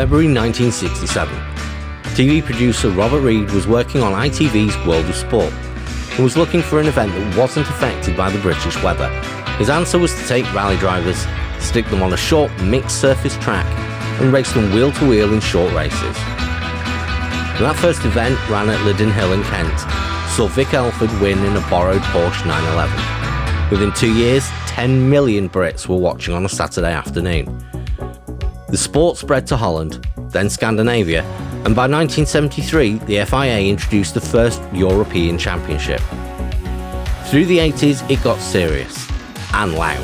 February 1967. TV producer Robert Reed was working on ITV's World of Sport and was looking for an event that wasn't affected by the British weather. His answer was to take rally drivers, stick them on a short mixed surface track and race them wheel to wheel in short races. And that first event ran at Lydden Hill in Kent, saw Vic Elford win in a borrowed Porsche 911. Within 2 years, 10 million Brits were watching on a Saturday afternoon. The sport spread to Holland, then Scandinavia, and by 1973 the FIA introduced the first European Championship. Through the 80s it got serious, and loud.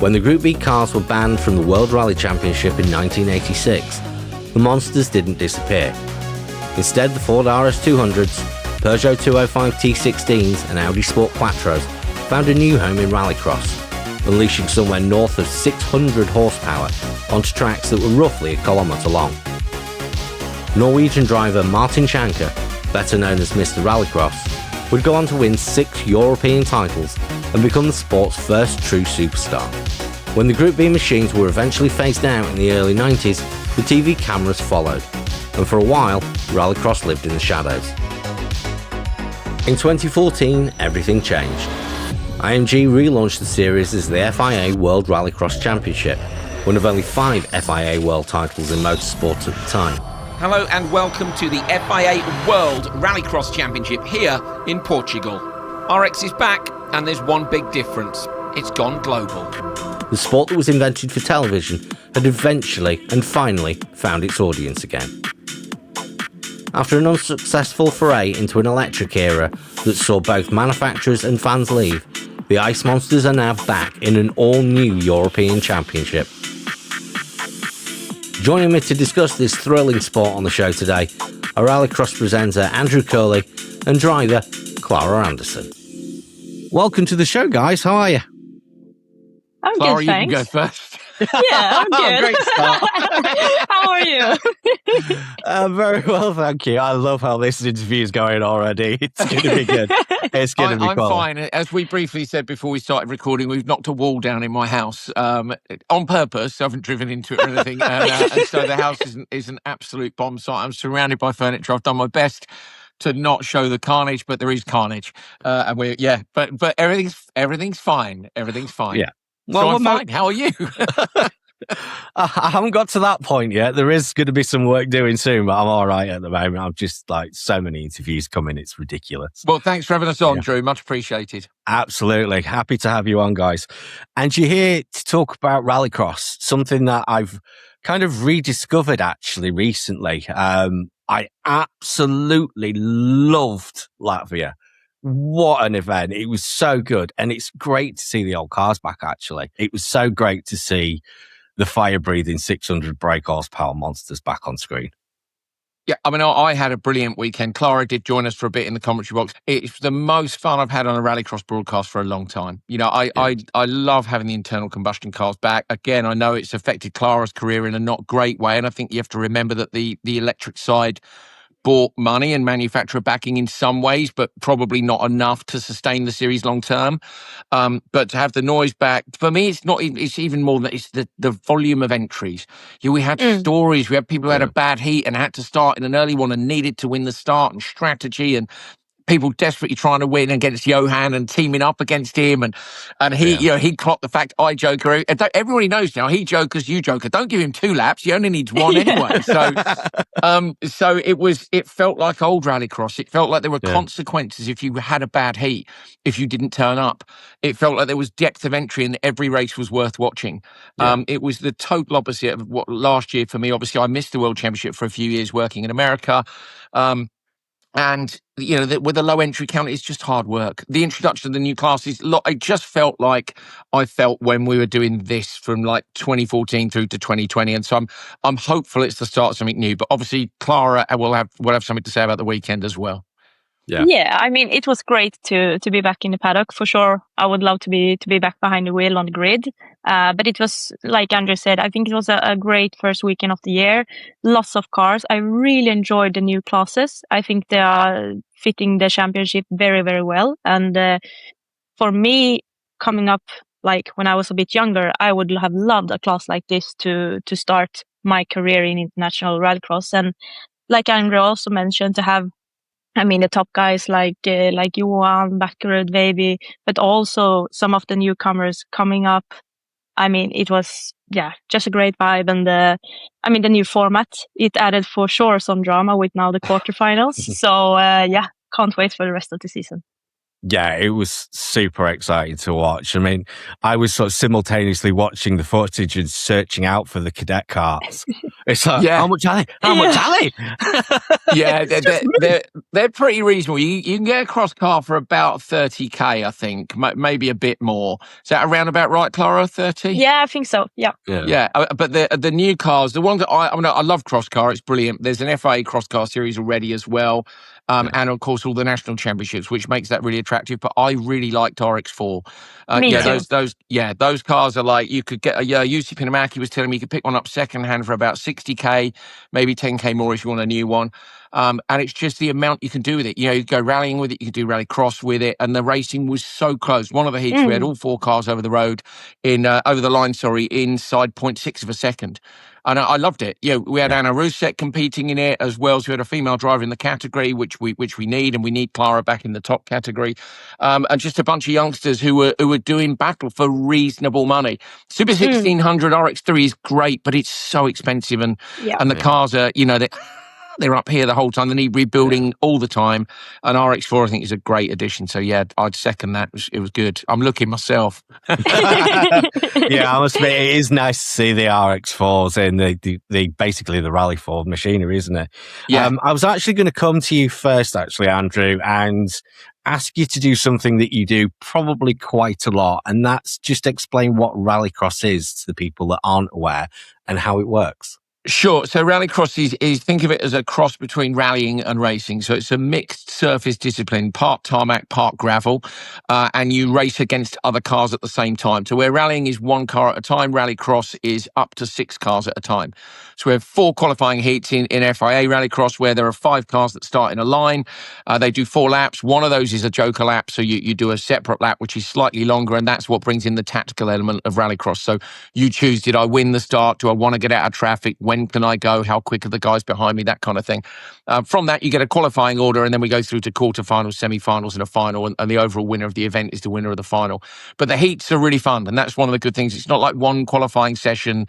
When the Group B cars were banned from the World Rally Championship in 1986, the monsters didn't disappear. Instead, the Ford RS200s, Peugeot 205 T16s and Audi Sport Quattros found a new home in Rallycross, unleashing somewhere north of 600 horsepower onto tracks that were roughly a kilometre long. Norwegian driver Martin Schanker, better known as Mr. Rallycross, would go on to win 6 European titles and become the sport's first true superstar. When the Group B machines were eventually phased out in the early 90s, the TV cameras followed, and for a while, Rallycross lived in the shadows. In 2014, everything changed. IMG relaunched the series as the FIA World Rallycross Championship, one of only 5 FIA World titles in motorsport at the time. Hello and welcome to the FIA World Rallycross Championship here in Portugal. RX is back and there's one big difference. It's gone global. The sport that was invented for television had eventually and finally found its audience again. After an unsuccessful foray into an electric era that saw both manufacturers and fans leave, the Ice Monsters are now back in an all-new European Championship. Joining me to discuss this thrilling sport on the show today are Rallycross presenter Andrew Coley and driver Klara Andersson. Welcome to the show, guys. How are you? I'm Klara, good, you can thanks. go first. Yeah, I'm good. Great start. How are you? Very well, thank you. I love how this interview is going already. It's going to be good. It's going to be I'm cool. fine. As we briefly said before we started recording, we've knocked a wall down in my house on purpose. I haven't driven into it or anything. And so the house is an absolute bomb site. I'm surrounded by furniture. I've done my best to not show the carnage, but there is carnage. And but everything's fine. Everything's fine. Yeah. So I'm fine. How are you? I haven't got to that point yet. There is going to be some work doing soon, but I'm all right at the moment. I'm just so many interviews coming. It's ridiculous. Well, thanks for having us on, Drew. Much appreciated. Absolutely. Happy to have you on, guys. And you're here to talk about Rallycross, something that I've kind of rediscovered actually recently. I absolutely loved Latvia. What an event. It was so good. And it's great to see the old cars back, actually. It was so great to see the fire-breathing 600 brake horsepower monsters back on screen. Yeah, I mean, I had a brilliant weekend. Klara did join us for a bit in the commentary box. It's the most fun I've had on a Rallycross broadcast for a long time. You know, I love having the internal combustion cars back. Again, I know it's affected Klara's career in a not great way, and I think you have to remember that the electric side bought money and manufacturer backing in some ways, but probably not enough to sustain the series long term. But to have the noise back, for me, it's even more than it's the volume of entries. We had stories, we had people who had a bad heat and had to start in an early one and needed to win the start, and strategy, and people desperately trying to win against Johan and teaming up against him, and he, he clocked the fact I joker. Everybody knows now he jokers, you joker. Don't give him 2 laps. He only needs 1 anyway. So it felt like old Rallycross. It felt like there were consequences if you had a bad heat, if you didn't turn up. It felt like there was depth of entry and every race was worth watching. It was the total opposite of what last year for me. Obviously, I missed the World Championship for a few years working in America. And, with a low entry count, it's just hard work. The introduction of the new classes, it just felt like I felt when we were doing this from like 2014 through to 2020. And so I'm hopeful it's the start of something new. But obviously, Klara will have something to say about the weekend as well. Yeah, I mean, it was great to be back in the paddock for sure. I would love to be back behind the wheel on the grid. But it was, like Andrew said, I think it was a great first weekend of the year. Lots of cars. I really enjoyed the new classes. I think they are fitting the championship very, very well. And for me, coming up, like when I was a bit younger, I would have loved a class like this to start my career in international rallycross. And like Andrew also mentioned, to have, I mean, the top guys like Johan, Backerud, Baby, but also some of the newcomers coming up. I mean, it was, just a great vibe. And the new format, it added for sure some drama with now the quarterfinals. So, can't wait for the rest of the season. Yeah, it was super exciting to watch. I mean, I was sort of simultaneously watching the footage and searching out for the cadet cars. It's like, how much are they? How much are they? Yeah, they're pretty reasonable. You can get a cross car for about 30k, I think, maybe a bit more. Is that around about right, Klara? 30? Yeah, I think so. Yeah. But the new cars, the ones that I love cross car. It's brilliant. There's an FIA cross car series already as well, and of course all the national championships, which makes that really attractive. But I really liked RX4. Me too. Those cars are like, you could get UC Pinamaki was telling me you could pick one up second hand for about 60k, maybe 10k more if you want a new one. And it's just the amount you can do with it. You know, you go rallying with it, you can do rallycross with it, and the racing was so close. One of the heats, we had all 4 cars over the road over the line, inside 0.6 of a second. And I loved it. We had Anna Rusek competing in it as well. So we had a female driver in the category, which we need, and we need Klara back in the top category. And just a bunch of youngsters who were doing battle for reasonable money. Super 1600 RX3 is great, but it's so expensive, and the cars are, they're up here the whole time. They need rebuilding all the time. And RX4, I think, is a great addition. So, I'd second that. It was good. I'm looking myself. Yeah, I must admit, it is nice to see the RX4s in the basically the Rally Ford machinery, isn't it? Yeah. I was actually going to come to you first, actually, Andrew, and ask you to do something that you do probably quite a lot. And that's just explain what Rallycross is to the people that aren't aware and how it works. Sure. So rallycross is think of it as a cross between rallying and racing. So it's a mixed surface discipline, part tarmac, part gravel, and you race against other cars at the same time. So where rallying is 1 car at a time, rallycross is up to 6 cars at a time. So we have 4 qualifying heats in FIA rallycross where there are 5 cars that start in a line. They do 4 laps. One of those is a joker lap. So you do a separate lap, which is slightly longer, and that's what brings in the tactical element of rallycross. So you choose, did I win the start? Do I want to get out of traffic? When can I go? How quick are the guys behind me? That kind of thing. From that, you get a qualifying order, and then we go through to quarterfinals, semi-finals, and a final, and the overall winner of the event is the winner of the final. But the heats are really fun, and that's one of the good things. It's not like one qualifying session,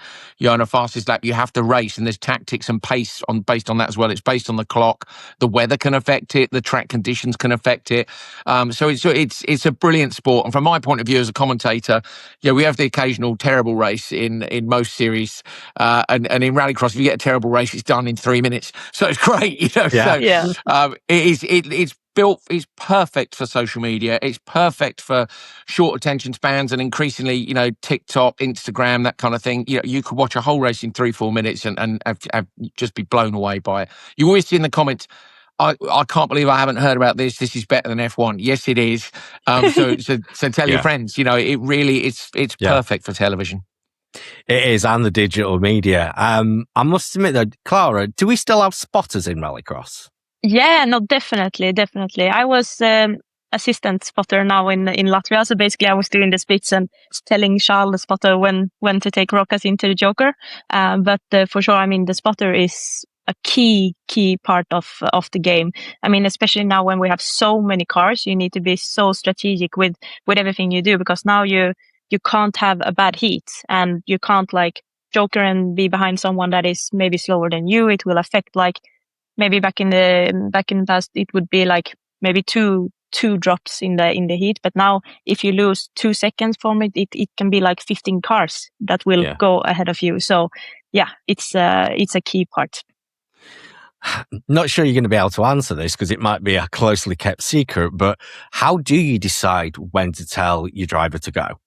on a fastest lap. You have to race, and there's tactics and pace based on that as well. It's based on the clock. The weather can affect it. The track conditions can affect it. So it's a brilliant sport. And from my point of view as a commentator, we have the occasional terrible race in most series, and in rallycross, if you get a terrible race, it's done in 3 minutes. So it's great, It's built, it's perfect for social media. It's perfect for short attention spans, and increasingly, TikTok, Instagram, that kind of thing. You could watch a whole race in 3-4 minutes and have just be blown away by it. You always see in the comments, I can't believe I haven't heard about this. This is better than F1. Yes, it is. So tell your friends. It really it's perfect for television. It is, and the digital media. I must admit though, Klara, do we still have spotters in Rallycross? Yeah, no, definitely. I was assistant spotter now in Latvia. So basically, I was doing the splits and telling Charles, the spotter, when to take Rokas into the Joker. But for sure, I mean, the spotter is a key part of the game. I mean, especially now when we have so many cars, you need to be so strategic with everything you do, because now you can't have a bad heat, and you can't joker and be behind someone that is maybe slower than you. It will affect maybe back in the past it would be maybe two drops in the heat, but now if you lose 2 seconds from it can be 15 cars that will go ahead of you. So it's a key part. Not sure you're going to be able to answer this because it might be a closely kept secret, but how do you decide when to tell your driver to go?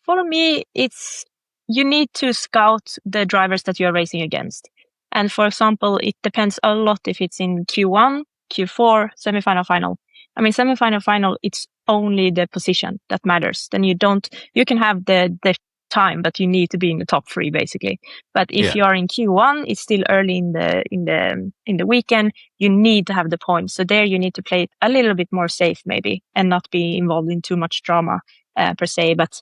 For me, it's you need to scout the drivers that you are racing against. And for example, it depends a lot if it's in Q1, Q4, semifinal, final. I mean, semifinal, final, it's only the position that matters. Then you can have the time, but you need to be in the top 3 basically. But if you are in Q1, it's still early in the weekend. You need to have the points. So there you need to play it a little bit more safe maybe, and not be involved in too much drama per se. But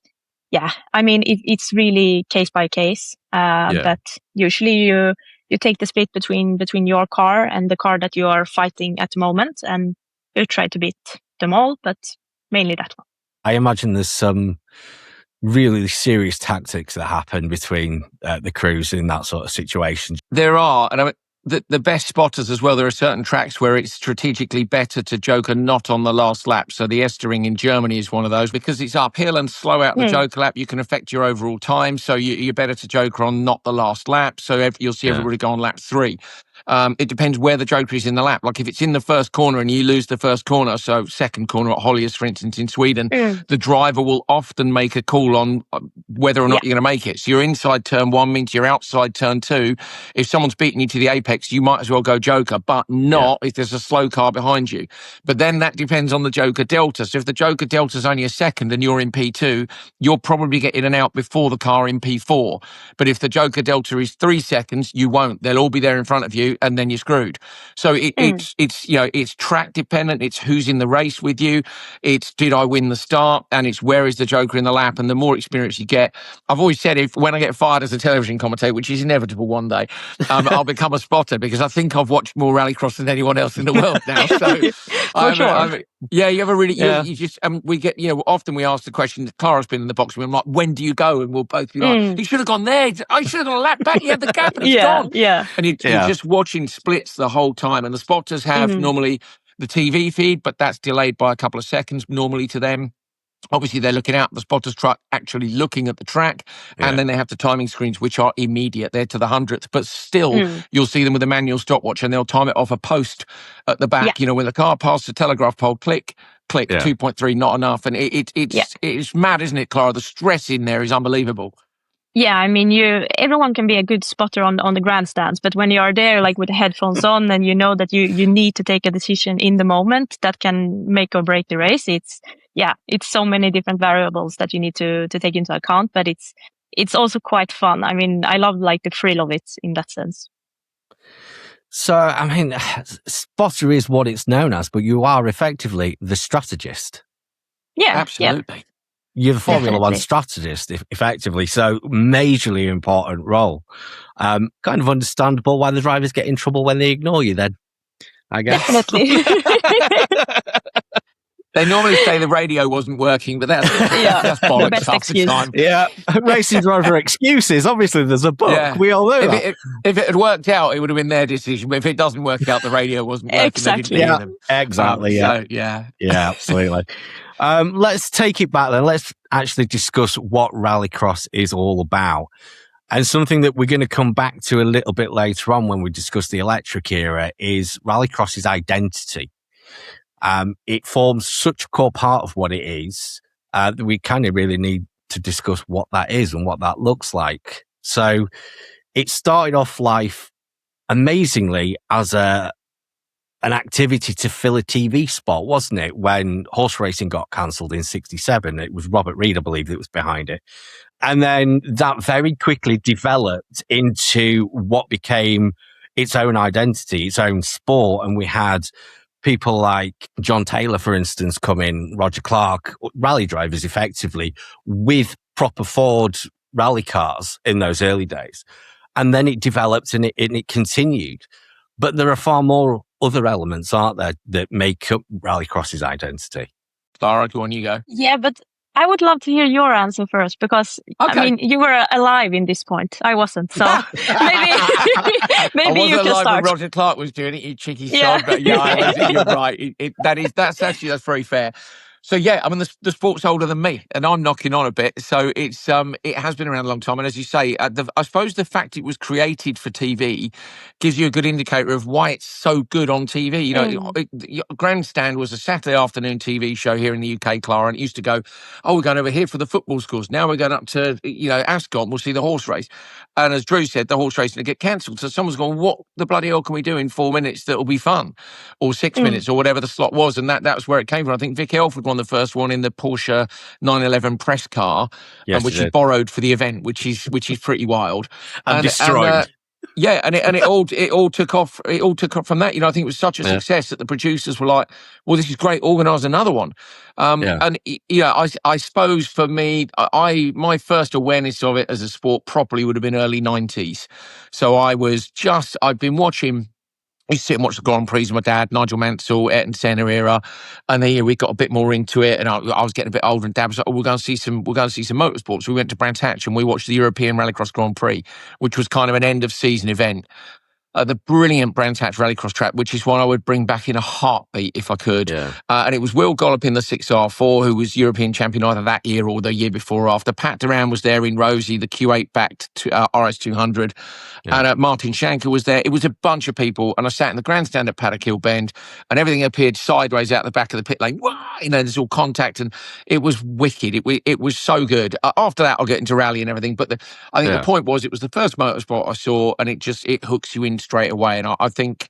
I mean, it's really case by case. But usually you take the split between your car and the car that you are fighting at the moment, and you try to beat them all, but mainly that one. I imagine there's some really serious tactics that happen between the crews in that sort of situation. There are, and I mean, the best spotters as well. There are certain tracks where it's strategically better to joker not on the last lap. So the Estering in Germany is one of those, because it's uphill and slow out the joker lap. You can affect your overall time. So you're better to joker on not the last lap. So you'll see everybody go on lap 3. It depends where the joker is in the lap. Like if it's in the first corner and you lose the first corner, so second corner at Holliers, for instance, in Sweden, the driver will often make a call on whether or not you're going to make it. So your inside turn 1 means your outside turn 2. If someone's beating you to the apex, you might as well go joker, but not if there's a slow car behind you. But then that depends on the joker delta. So if the joker delta is only a second and you're in P2, you'll probably get in and out before the car in P4. But if the joker delta is 3 seconds, you won't. They'll all be there in front of you, and then you're screwed. So it's track dependent. It's who's in the race with you. It's did I win the start, and it's where is the joker in the lap. And the more experience you get, I've always said when I get fired as a television commentator, which is inevitable one day, I'll become a spotter, because I think I've watched more rallycross than anyone else in the world now. So you have a really you just we get often we ask the question. Klara's been in the box room. I'm like, when do you go? And we'll both be like, he should have gone there. I should have gone a lap back. He had the gap and it's gone. Yeah. And you're just watching splits the whole time. And the spotters have normally the TV feed, but that's delayed by a couple of seconds normally to them. Obviously, they're looking out the spotter's truck, actually looking at the track, and then they have the timing screens, which are immediate. They're to the 100th, but still, you'll see them with a manual stopwatch, and they'll time it off a post at the back. When the car passes the telegraph pole, click, 2.3, not enough. And it's mad, isn't it, Klara? The stress in there is unbelievable. Yeah, I mean, everyone can be a good spotter on the grandstands, but when you are there, like with the headphones on, and you know that you need to take a decision in the moment that can make or break the race, it's so many different variables that you need to take into account, but it's also quite fun. I mean, I love like the thrill of it in that sense. So, I mean, spotter is what it's known as, but you are effectively the strategist. Yeah, absolutely. Yeah. You're the Formula One strategist, effectively. So, majorly important role. Kind of understandable why the drivers get in trouble when they ignore you, then, I guess. Definitely. They normally say the radio wasn't working, but that's bollocks. The best excuse. Time. Yeah, racing driver excuses. Obviously, there's a book. Yeah. We all know that. If it had worked out, it would have been their decision. But if it doesn't work out, the radio wasn't working. Exactly. They didn't hear them. Exactly. So, yeah, absolutely. Let's take it back then. Let's actually discuss what Rallycross is all about. And something that we're going to come back to a little bit later on when we discuss the electric era is Rallycross's identity. It forms such a core part of what it is that we kind of really need to discuss what that is and what that looks like. So it started off life amazingly as an activity to fill a TV spot, wasn't it? When horse racing got cancelled in '67, it was Robert Reid, I believe, that was behind it. And then that very quickly developed into what became its own identity, its own sport. And we had people like John Taylor, for instance, come in, Roger Clark, rally drivers effectively, with proper Ford rally cars in those early days. And then it developed and it continued. But there are far more other elements, aren't there, that make up Rallycross's identity? Klara, go on, you go. Yeah, but I would love to hear your answer first, because I mean, you were alive in this point. I wasn't, so maybe you can start. When Roger Clark was doing it, you cheeky sod. But you're right. That's very fair. So I mean, the sport's older than me, and I'm knocking on a bit. So it has been around a long time, and as you say, I suppose the fact it was created for TV gives you a good indicator of why it's so good on TV. You know, Grandstand was a Saturday afternoon TV show here in the UK, Klara, and it used to go, we're going over here for the football scores. Now we're going up to Ascot. We'll see the horse race, and as Drew said, the horse race will get cancelled. So someone's going, what the bloody hell can we do in 4 minutes that will be fun, or 6 minutes, or whatever the slot was, and that was where it came from. I think Vic Elford won the first one in the Porsche 911 press car, which he borrowed for the event, which is pretty wild. And destroyed. Yeah, and it all took off. It all took off from that. I think it was such a success that the producers were like, "Well, this is great. Organise another one." And I suppose for me, my first awareness of it as a sport properly would have been early 90s. So I'd been watching. I used to sit and watch the Grand Prix with my dad, Nigel Mansell, Ayrton Senna era, and then we got a bit more into it. And I was getting a bit older, and Dad was like, "Oh, we're going to see some motorsports." So we went to Brands Hatch and we watched the European Rallycross Grand Prix, which was kind of an end of season event. The brilliant Brands Hatch Rallycross track, which is one I would bring back in a heartbeat if I could. Yeah. And it was Will Gollop in the 6R4, who was European champion either that year or the year before or after. Pat Duran was there in Rosie, the Q8 backed to, RS200. Yeah. And Martin Shanker was there. It was a bunch of people. And I sat in the grandstand at Paddock Hill Bend, and everything appeared sideways out the back of the pit lane. Wah! There's all contact, and it was wicked. It was so good. After that, I'll get into rally and everything. But I think the point was, it was the first motorsport I saw, and it hooks you in straight away. And I think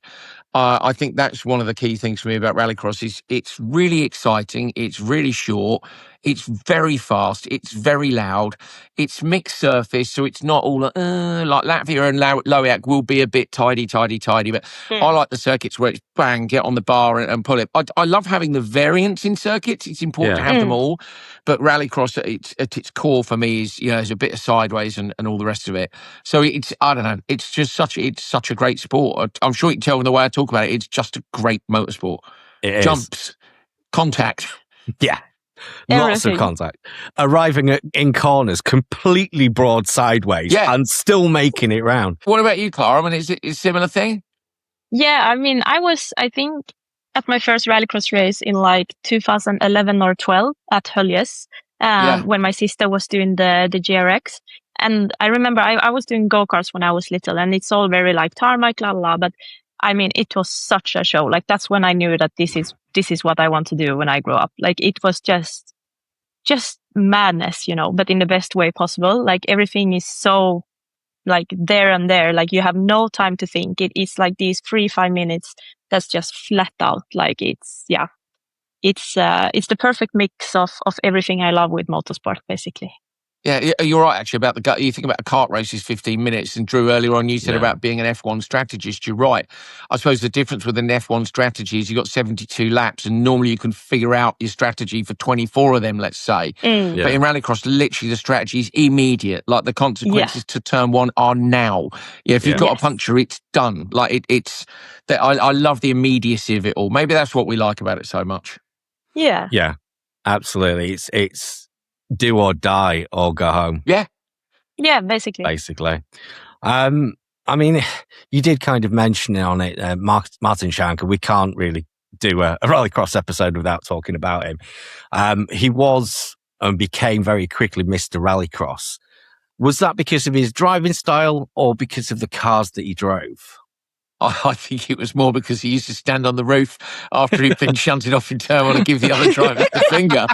that's one of the key things for me about rallycross is it's really exciting, it's really short, it's very fast, it's very loud, it's mixed surface, so it's not all like Latvia and Loiak will be a bit tidy, but I like the circuits where it's bang, get on the bar and pull it. I love having the variance in circuits. It's important to have them all, but rallycross at its core for me is there's a bit of sideways and all the rest of it. So I don't know, it's such a great sport. I'm sure you can tell from the way I talk about it, it's just a great motorsport. It Jumps, is. contact. Yeah. Lots of contact. Arriving in corners completely broad sideways and still making it round. What about you, Klara? I mean, is it a similar thing? Yeah, I mean, I think, at my first rallycross race in like 2011 or 12 at Höljes, when my sister was doing the GRX. And I remember I was doing go-karts when I was little, and it's all very like tarmac, but I mean, it was such a show. Like, that's when I knew that this is what I want to do when I grow up. Like, it was just madness, but in the best way possible. Like, everything is so like there and there. Like, you have no time to think. It's like these 5 minutes that's just flat out. Like, it's the perfect mix of everything I love with motorsport, basically. Yeah, you're right, actually, about the gut. You think about a kart race is 15 minutes, and Drew, earlier on, you said about being an F1 strategist. You're right. I suppose the difference with an F1 strategy is you've got 72 laps, and normally you can figure out your strategy for 24 of them, let's say. But in rallycross, literally the strategy is immediate. Like, the consequences to turn one are now. Yeah, if you've got a puncture, it's done. Like, I love the immediacy of it all. Maybe that's what we like about it so much. Yeah. Yeah, absolutely. It's do or die or go home. Yeah. Yeah, basically. I mean, you did kind of mention on it, Martin Shanker. We can't really do a rallycross episode without talking about him. He was and became very quickly Mr. Rallycross. Was that because of his driving style or because of the cars that he drove? I think it was more because he used to stand on the roof after he'd been shunted off in turn one and give the other driver the finger.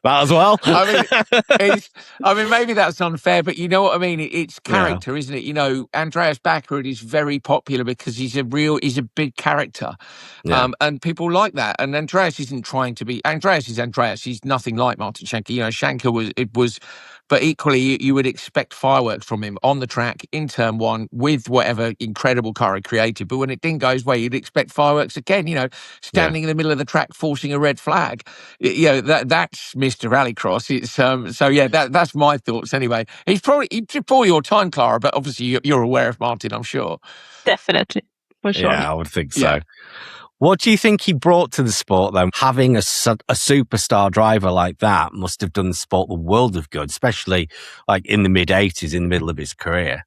That as well. I mean, maybe that's unfair, but you know what I mean? It's character, isn't it? Andreas Backerud is very popular because he's a big character. Yeah. And people like that. And Andreas isn't trying to be, Andreas is Andreas. He's nothing like Martin Shanker. Shanker was, but equally, you would expect fireworks from him on the track in turn one with whatever incredible car he created. But when it didn't go his way, you'd expect fireworks again, standing in the middle of the track, forcing a red flag. That's Mr. Rallycross. It's, that's my thoughts anyway. He's probably before your time, Klara, but obviously you're aware of Martin, I'm sure. Definitely, for sure. Yeah, I would think so. Yeah. What do you think he brought to the sport, then? Having a superstar driver like that must have done the sport the world of good, especially like in the mid-'80s, in the middle of his career.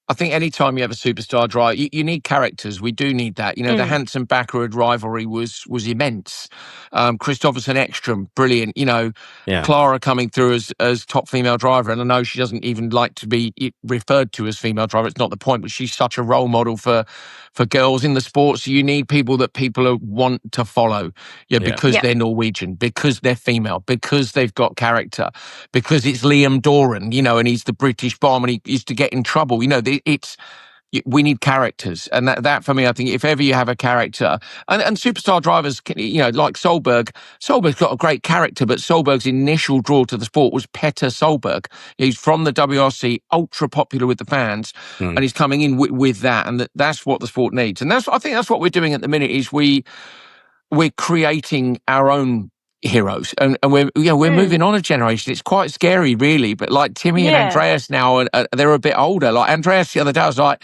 I think any time you have a superstar driver, you need characters. We do need that. The Hansen Backerud rivalry was immense. Kristoffersson Ekstrom, brilliant. Klara coming through as top female driver, and I know she doesn't even like to be referred to as female driver. It's not the point, but she's such a role model for girls in the sport. So you need people that people want to follow. Because they're Norwegian, because they're female, because they've got character, because it's Liam Doran, and he's the British bomb and he used to get in trouble. we need characters, and that for me, I think if ever you have a character, and superstar drivers, like Solberg's got a great character, but Solberg's initial draw to the sport was Petter Solberg. He's from the WRC, ultra popular with the fans, and he's coming in with that, and that's what the sport needs, and I think that's what we're doing at the minute. Is we're creating our own heroes, and we're moving on a generation. It's quite scary, really, but like Timmy and Andreas now, they're a bit older. Like Andreas the other day, I was like,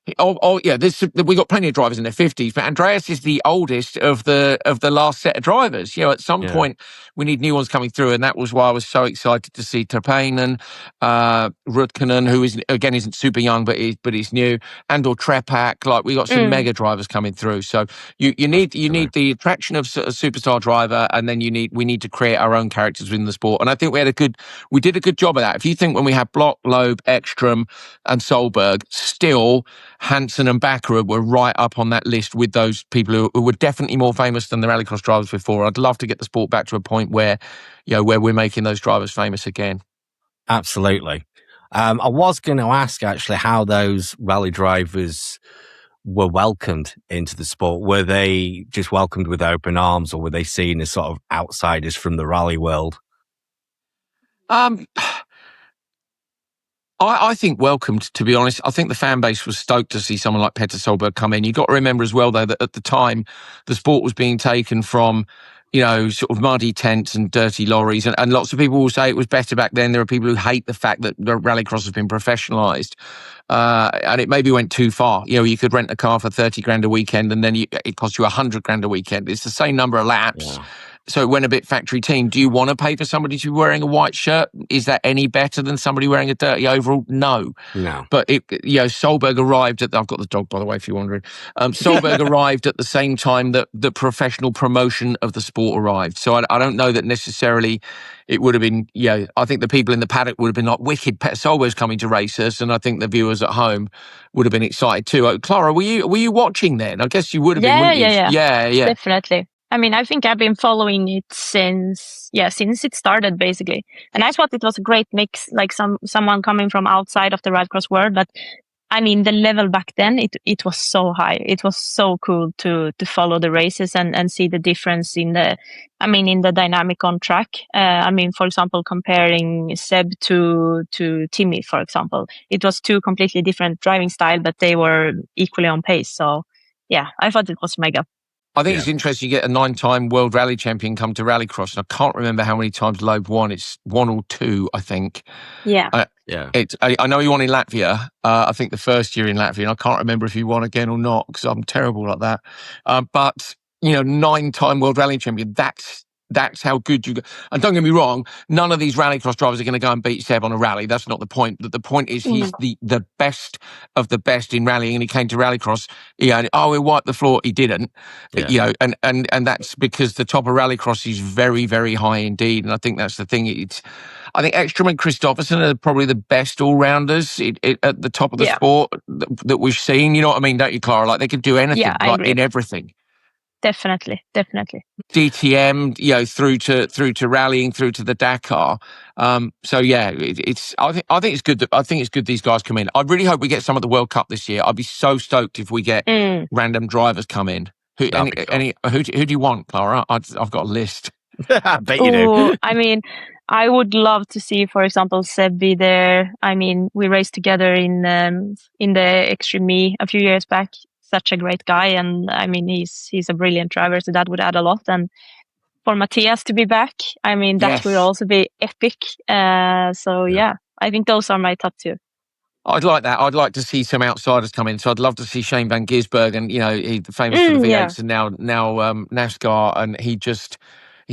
we got plenty of drivers in their 50s, but Andreas is the oldest of the last set of drivers. At some point we need new ones coming through, and that was why I was so excited to see Terpainen, Rutkanen, who isn't super young, but he's new, and/or Trepak. Like, we got some mega drivers coming through. So you need the attraction of a superstar driver, and then we need to create our own characters within the sport. And I think we did a good job of that. If you think when we had Block, Loeb, Ekstrom, and Solberg, still Hansen and Baccarat were right up on that list with those people who were definitely more famous than the rallycross drivers before. I'd love to get the sport back to a point where we're making those drivers famous again. Absolutely. I was going to ask actually how those rally drivers were welcomed into the sport. Were they just welcomed with open arms, or were they seen as sort of outsiders from the rally world? I think welcomed, to be honest. I think the fan base was stoked to see someone like Petter Solberg come in. You've got to remember as well, though, that at the time, the sport was being taken from, sort of muddy tents and dirty lorries. And lots of people will say it was better back then. There are people who hate the fact that the rallycross has been professionalised. And it maybe went too far. You could rent a car for 30 grand a weekend, and then it cost you 100 grand a weekend. It's the same number of laps. Yeah. So it went a bit factory team. Do you want to pay for somebody to be wearing a white shirt? Is that any better than somebody wearing a dirty overall? No. But Solberg arrived at. I've got the dog, by the way, if you're wondering. Solberg arrived at the same time that the professional promotion of the sport arrived. So I don't know that necessarily it would have been. I think the people in the paddock would have been like, wicked, Petter Solberg's coming to race us, and I think the viewers at home would have been excited too. Klara, were you watching then? I guess you would have been. Wouldn't you? Yeah, definitely. I mean, I think I've been following it since it started, basically. And I thought it was a great mix, like someone coming from outside of the rallycross world. But I mean, the level back then, it was so high. It was so cool to follow the races and see the difference in the dynamic on track. For example, comparing Seb to Timmy, for example, it was two completely different driving style, but they were equally on pace. So yeah, I thought it was mega. I think it's interesting you get a 9-time world rally champion come to rallycross, and I can't remember how many times Loeb won. It's 1 or 2, I think. Yeah. I know he won in Latvia. I think the first year in Latvia, and I can't remember if he won again or not, because I'm terrible like that. But 9-time world rally champion. That's how good you go. And don't get me wrong, none of these rallycross drivers are going to go and beat Seb on a rally. That's not the point. The point is he's the best of the best in rallying, and he came to rallycross. He wiped the floor. He didn't. And that's because the top of rallycross is very, very high indeed. And I think that's the thing. I think Ekstrom and Kristoffersson are probably the best all-rounders at the top of the sport that we've seen. You know what I mean, don't you, Klara? Like, they could do anything, in everything. Definitely. DTM, through to rallying, through to the Dakar. I think it's good. I think it's good these guys come in. I really hope we get some at the World Cup this year. I'd be so stoked if we get random drivers come in. Who do you want, Klara? I've got a list. I bet you do. I mean, I would love to see, for example, Seb be there. I mean, we raced together in the Extreme Me a few years back. Such a great guy, and I mean, he's a brilliant driver, so that would add a lot. And for Mattias to be back, I mean, that would also be epic. I think those are my top 2. I'd like that. I'd like to see some outsiders come in. So I'd love to see Shane van Gisbergen, and he's famous for the V8s and now NASCAR, and he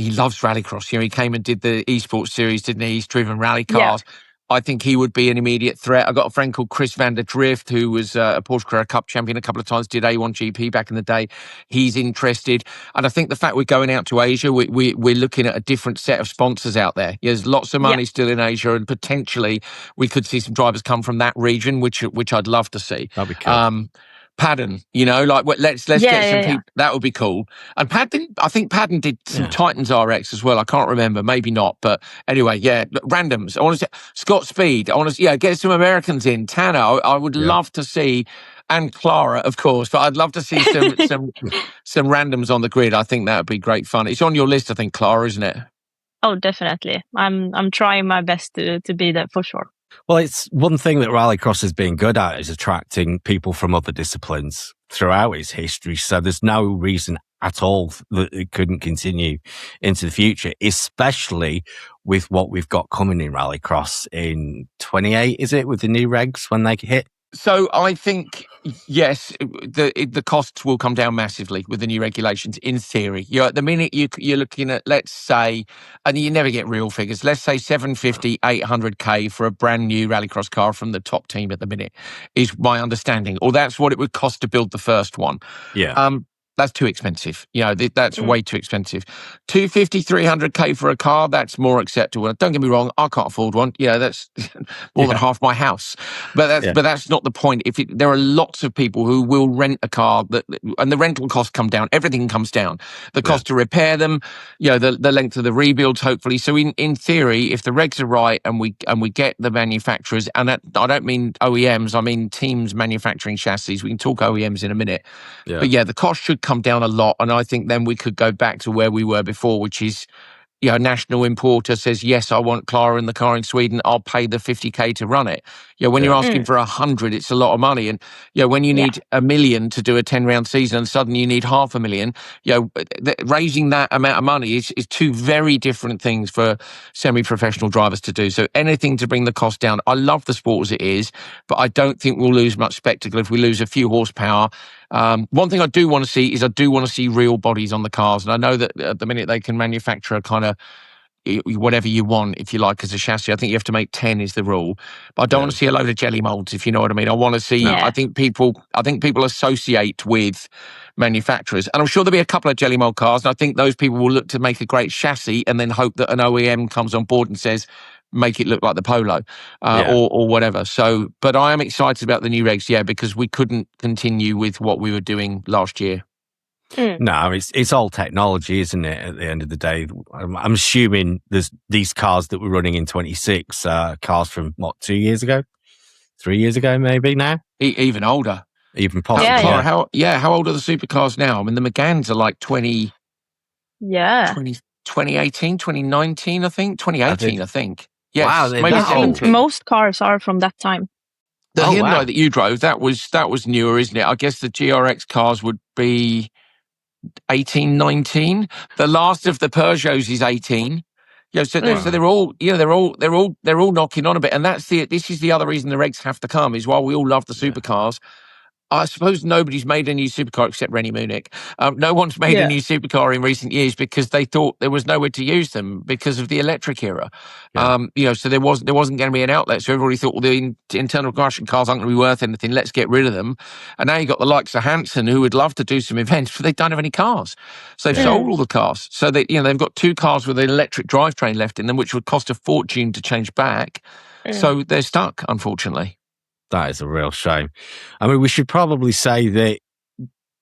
loves rallycross. He came and did the esports series, didn't he? He's driven rally cars. Yeah. I think he would be an immediate threat. I've got a friend called Chris van der Drift, who was a Porsche Carrera Cup champion a couple of times, did A1 GP back in the day. He's interested. And I think the fact we're going out to Asia, we're looking at a different set of sponsors out there. There's lots of money still in Asia, and potentially we could see some drivers come from that region, which I'd love to see. That'd be cool. Padden, let's get some people. That would be cool. And I think Padden did some Titans RX as well. I can't remember, maybe not. But anyway, randoms. I want to see Scott Speed. I want to get some Americans in. Tanner, I would love to see and Klara, of course. But I'd love to see some randoms on the grid. I think that would be great fun. It's on your list, I think, Klara, isn't it? Oh, definitely. I'm trying my best to be there for sure. Well, it's one thing that Rallycross has been good at is attracting people from other disciplines throughout its history. So there's no reason at all that it couldn't continue into the future, especially with what we've got coming in Rallycross in 28, is it, with the new regs when they hit? So I think, yes, the costs will come down massively with the new regulations, in theory. At the minute you're looking at, let's say, and you never get real figures, let's say 750, 800K for a brand new Rallycross car from the top team at the minute, is my understanding. Or that's what it would cost to build the first one. Yeah. That's too expensive. That's way too expensive. 250, 300K for a car, that's more acceptable. Don't get me wrong, I can't afford one. That's more than half my house. But that's not the point. There are lots of people who will rent a car, and the rental costs come down. Everything comes down. The cost to repair them, the length of the rebuilds, hopefully. So in theory, if the regs are right and we get the manufacturers, and I don't mean OEMs, I mean teams manufacturing chassis. We can talk OEMs in a minute. Yeah. But the cost should come down a lot, and I think then we could go back to where we were before, which is, a national importer says, yes, I want Klara in the car in Sweden, I'll pay the 50K to run it. When you're asking for 100, it's a lot of money. And, when you need $1 million to do a 10-round season and suddenly you need $500,000, raising that amount of money is two very different things for semi-professional drivers to do. So anything to bring the cost down. I love the sport as it is, but I don't think we'll lose much spectacle if we lose a few horsepower. One thing I do want to see is real bodies on the cars. And I know that at the minute they can manufacture a kind of whatever you want, if you like, as a chassis. I think you have to make 10 is the rule. But I don't want to see a load of jelly molds, if you know what I mean. I want to see, I think people associate with manufacturers. And I'm sure there'll be a couple of jelly mold cars. And I think those people will look to make a great chassis and then hope that an OEM comes on board and says, make it look like the Polo or whatever. So, but I am excited about the new regs, because we couldn't continue with what we were doing last year. No, it's all technology, isn't it? At the end of the day, I'm assuming there's these cars that we're running in 26, cars from 2 years ago, 3 years ago, maybe now, even older, even possibly. How old are the supercars now? I mean, the Megans are like 20, 2018, 2019, I think, 2018, I think. Yes, wow, maybe I think most cars are from that time. The Hyundai that you drove, that was newer, isn't it? I guess the GRX cars would be 18, 19. The last of the Peugeots is 18. So they're all knocking on a bit, and this is the other reason the regs have to come, is while we all love the supercars. I suppose nobody's made a new supercar except Rennie Munich. No one's made a new supercar in recent years because they thought there was nowhere to use them because of the electric era. So there wasn't going to be an outlet. So everybody thought, well, the internal combustion cars aren't going to be worth anything. Let's get rid of them. And now you've got the likes of Hansen who would love to do some events, but they don't have any cars. So they've sold all the cars. So they've got 2 cars with an electric drivetrain left in them, which would cost a fortune to change back. So they're stuck, unfortunately. That is a real shame. I mean, we should probably say that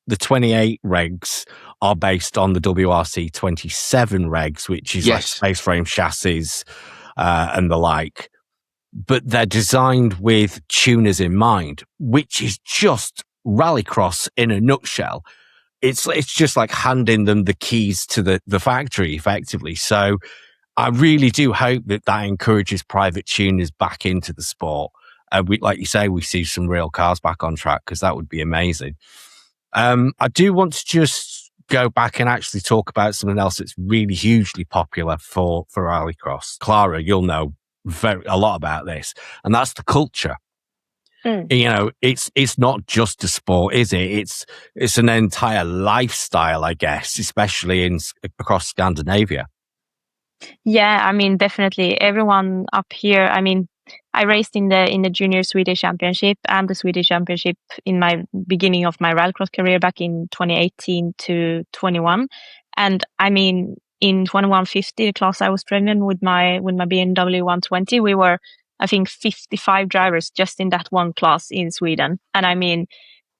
the 28 regs are based on the WRC 27 regs, which is like space frame chassis and the like. But they're designed with tuners in mind, which is just Rallycross in a nutshell. It's just like handing them the keys to the factory, effectively. So I really do hope that encourages private tuners back into the sport. Like you say, we see some real cars back on track, because that would be amazing. I do want to just go back and actually talk about something else that's really hugely popular for Rallycross. Klara, you'll know a lot about this, and that's the culture. It's not just a sport, is it? It's an entire lifestyle, I guess, especially across Scandinavia. Yeah, I mean, definitely everyone up here. I mean, I raced in the junior Swedish championship and the Swedish championship in my beginning of my rallycross career back in 2018 to 21. And I mean, in 2150, the class I was driving with my BMW 120, we were, I think, 55 drivers just in that one class in Sweden. And I mean,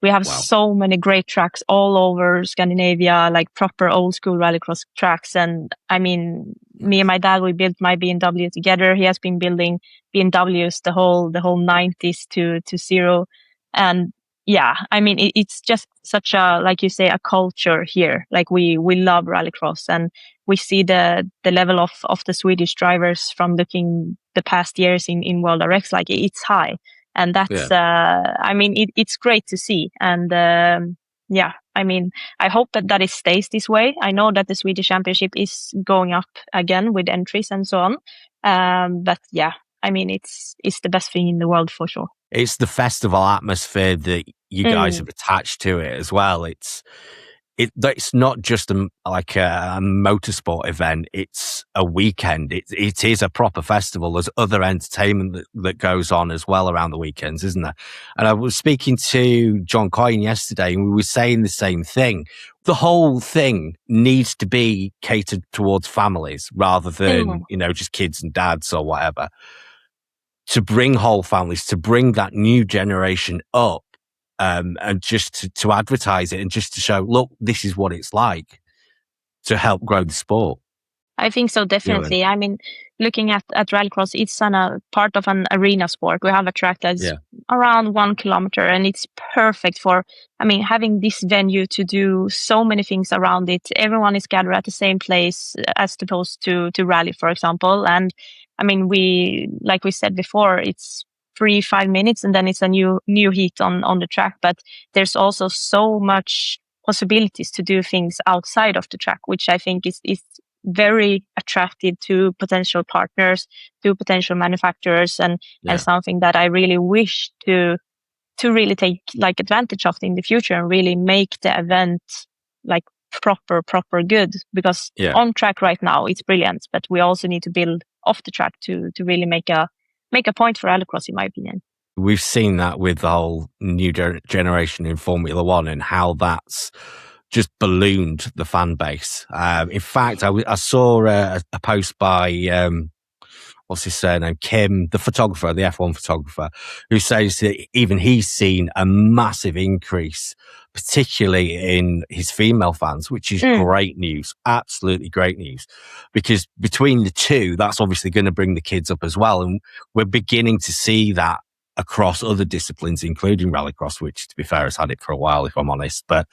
we have so many great tracks all over Scandinavia, like proper old school rallycross tracks. And I mean, me and my dad, we built my BMW together. He has been building BMWs the whole 90s to zero. And yeah, I mean, it's just such a, like you say, a culture here. Like we love rallycross, and we see the level of the Swedish drivers from looking the past years in World RX, like it's high. And that's, I mean, it's great to see. And yeah, I mean, I hope that it stays this way. I know that the Swedish Championship is going up again with entries and so on. But yeah, I mean, it's the best thing in the world for sure. It's the festival atmosphere that you guys have attached to it as well. It's not just like a motorsport event. It's a weekend. It is a proper festival. There's other entertainment that goes on as well around the weekends, isn't there? And I was speaking to John Coyne yesterday, and we were saying the same thing. The whole thing needs to be catered towards families rather than, just kids and dads or whatever. To bring whole families, to bring that new generation up, and just to advertise it and just to show, look, this is what it's like, to help grow the sport. I think so, definitely. I mean, looking at rallycross, it's a part of an arena sport. We have a track that's around 1 kilometer, and it's perfect for, I mean, having this venue to do so many things around it. Everyone is gathered at the same place as opposed to rally, for example. And I mean, like we said before, it's 3-5 minutes, and then it's a new heat on the track. But there's also so much possibilities to do things outside of the track, which I think is very attractive to potential partners, to potential manufacturers, and something that I really wish to really take like advantage of in the future and really make the event like proper good. Because on track right now it's brilliant, but we also need to build off the track to really make a point for rallycross, in my opinion. We've seen that with the whole new generation in Formula One and how that's just ballooned the fan base. In fact, I saw a post by, what's his surname? Kim, the photographer, the F1 photographer, who says that even he's seen a massive increase, particularly in his female fans, which is great news, absolutely great news. Because between the two, that's obviously going to bring the kids up as well. And we're beginning to see that across other disciplines, including rallycross, which, to be fair, has had it for a while, if I'm honest. But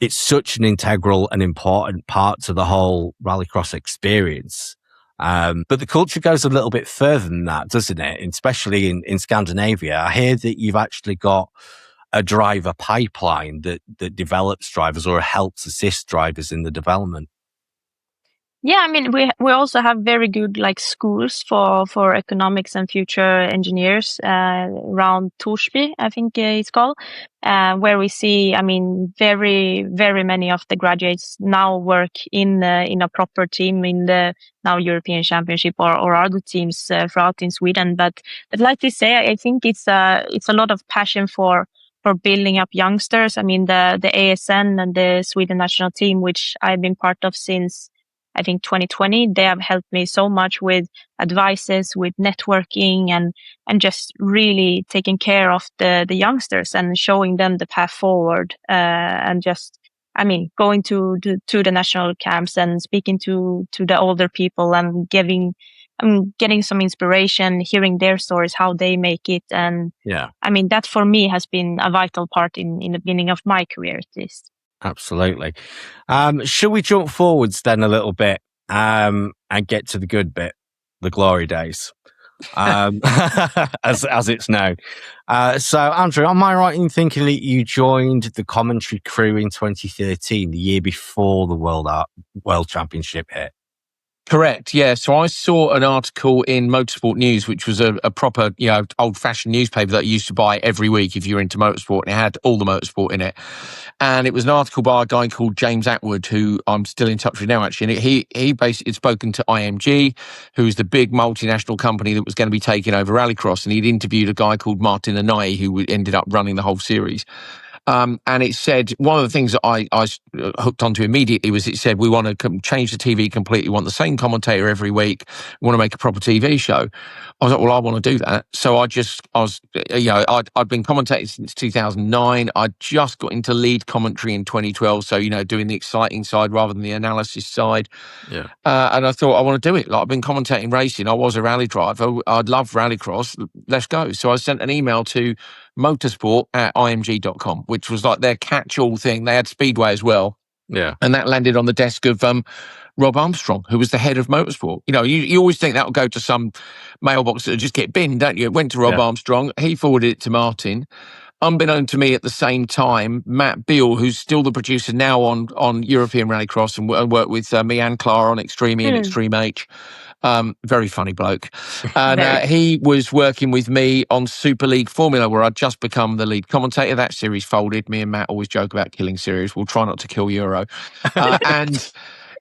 it's such an integral and important part to the whole rallycross experience. But the culture goes a little bit further than that, doesn't it? Especially in Scandinavia. I hear that you've actually got a driver pipeline that develops drivers or helps assist drivers in the development. Yeah, I mean, we also have very good like schools for economics and future engineers around Torsby, I think it's called, where we see, I mean, very, very many of the graduates now work in a proper team in the now European Championship or other teams throughout in Sweden. But like you say, I think it's a lot of passion for building up youngsters. I mean, the ASN and the Sweden national team, which I've been part of since I think 2020, they have helped me so much with advices, with networking, and just really taking care of the youngsters and showing them the path forward. And just, I mean, going to the national camps and speaking to the older people and getting some inspiration, hearing their stories, how they make it. And I mean, that for me has been a vital part in the beginning of my career, at least. Absolutely. Should we jump forwards then a little bit and get to the good bit, the glory days, as it's known? So, Andrew, am I right in thinking that you joined the commentary crew in 2013, the year before the World Championship hit? Correct. Yeah. So I saw an article in Motorsport News, which was a proper, old-fashioned newspaper that I used to buy every week if you're into motorsport, and it had all the motorsport in it. And it was an article by a guy called James Atwood, who I'm still in touch with now, actually. And he basically had spoken to IMG, who's the big multinational company that was going to be taking over Rallycross, and he'd interviewed a guy called Martin Anai, who ended up running the whole series. And it said one of the things that I hooked onto immediately was it said, we want to change the TV completely, we want the same commentator every week, we want to make a proper TV show. I was like, well, I want to do that. So I'd been commentating since 2009. I just got into lead commentary in 2012. So, doing the exciting side rather than the analysis side. Yeah. And I thought, I want to do it. Like, I've been commentating racing. I was a rally driver. I'd love rallycross. Let's go. So I sent an email to Motorsport at img.com, which was like their catch-all thing. They had Speedway as well. Yeah. And that landed on the desk of Rob Armstrong, who was the head of Motorsport. You always think that will go to some mailbox that will just get binned, don't you? It went to Rob Armstrong. He forwarded it to Martin. Unbeknown to me at the same time, Matt Beale, who's still the producer now on European Rallycross and worked with me and Klara on Extreme E and Extreme H. Very funny bloke. And he was working with me on Super League Formula, where I'd just become the lead commentator. That series folded. Me and Matt always joke about killing series. We'll try not to kill Euro. And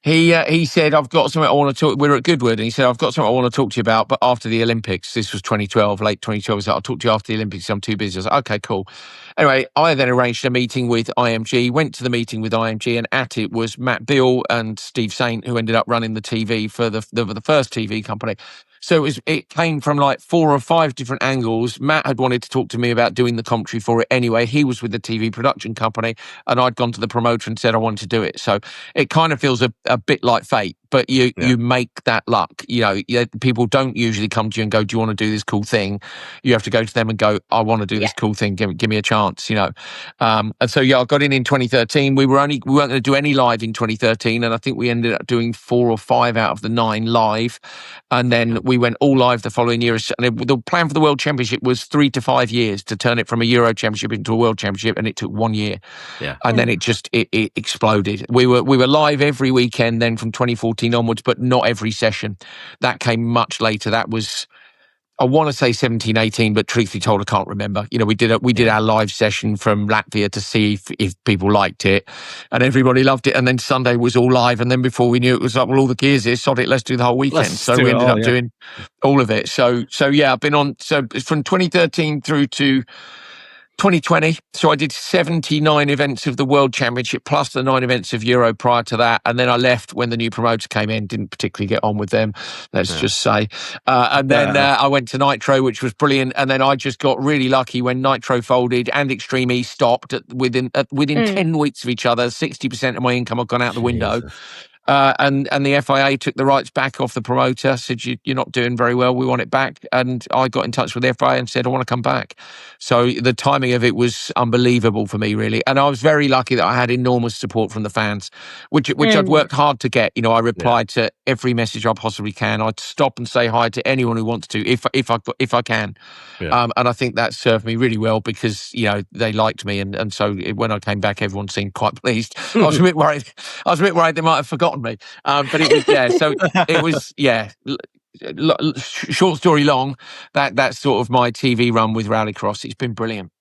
he said, I've got something I want to talk. We're at Goodwood, and he said, I've got something I want to talk to you about, but after the Olympics. This was 2012, late 2012. He was like, I'll talk to you after the Olympics. I'm too busy. I was like, okay, cool. Anyway, I then arranged a meeting with IMG, went to the meeting with IMG, and at it was Matt Beale and Steve Saint, who ended up running the TV for the first TV company. So it came from like 4 or 5 different angles. Matt had wanted to talk to me about doing the commentary for it anyway. He was with the TV production company, and I'd gone to the promoter and said I wanted to do it. So it kind of feels a bit like fate, but you make that luck. People don't usually come to you and go, do you want to do this cool thing? You have to go to them and go, I want to do this cool thing. Give me a chance, And so, I got in 2013. We weren't going to do any live in 2013. And I think we ended up doing 4 or 5 out of the 9 live. And then we went all live the following year. And the plan for the World Championship was 3 to 5 years to turn it from a Euro Championship into a World Championship. And it took 1 year. Yeah. And then it exploded. We were live every weekend then from 2014 onwards, but not every session. That came much later. That was, I want to say 17, 18, but truthfully told, I can't remember. We did our live session from Latvia to see if people liked it, and everybody loved it. And then Sunday was all live, and then before we knew it was like, well, all the gears here, sod it, let's do the whole weekend. So we ended up doing all of it. So I've been on from 2013 through to 2020. So I did 79 events of the World Championship plus the 9 events of Euro prior to that. And then I left when the new promoter came in, didn't particularly get on with them, let's just say. And then I went to Nitro, which was brilliant. And then I just got really lucky when Nitro folded and Extreme E stopped within 10 weeks of each other. 60% of my income had gone out the window. And the FIA took the rights back off the promoter, said, you're not doing very well, we want it back. And I got in touch with the FIA and said, I want to come back. So the timing of it was unbelievable for me, really. And I was very lucky that I had enormous support from the fans, which I'd worked hard to get. I replied to every message I possibly can. I'd stop and say hi to anyone who wants to, if I can. Yeah. And I think that served me really well because, they liked me. And so when I came back, everyone seemed quite pleased. I was a bit worried. They might have forgotten me. But it was, so it was, short story long, that's sort of my TV run with Rallycross. It's been brilliant.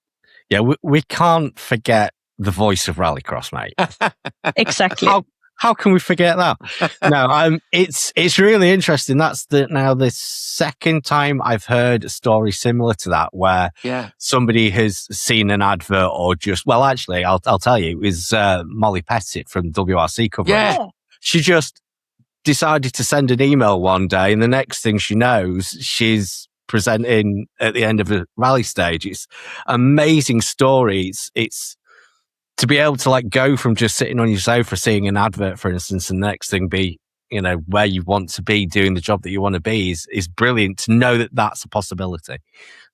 Yeah, we can't forget the voice of Rallycross, mate. Exactly. How can we forget that? No, it's really interesting. That's now the second time I've heard a story similar to that, where somebody has seen an advert or actually, I'll tell you, it was Molly Pettit from WRC coverage. Yeah. She just decided to send an email one day, and the next thing she knows, she's presenting at the end of a rally stage. It's an amazing story. It's to be able to go from just sitting on your sofa seeing an advert, for instance, and the next thing be, where you want to be doing the job that you want to be is brilliant to know that that's a possibility.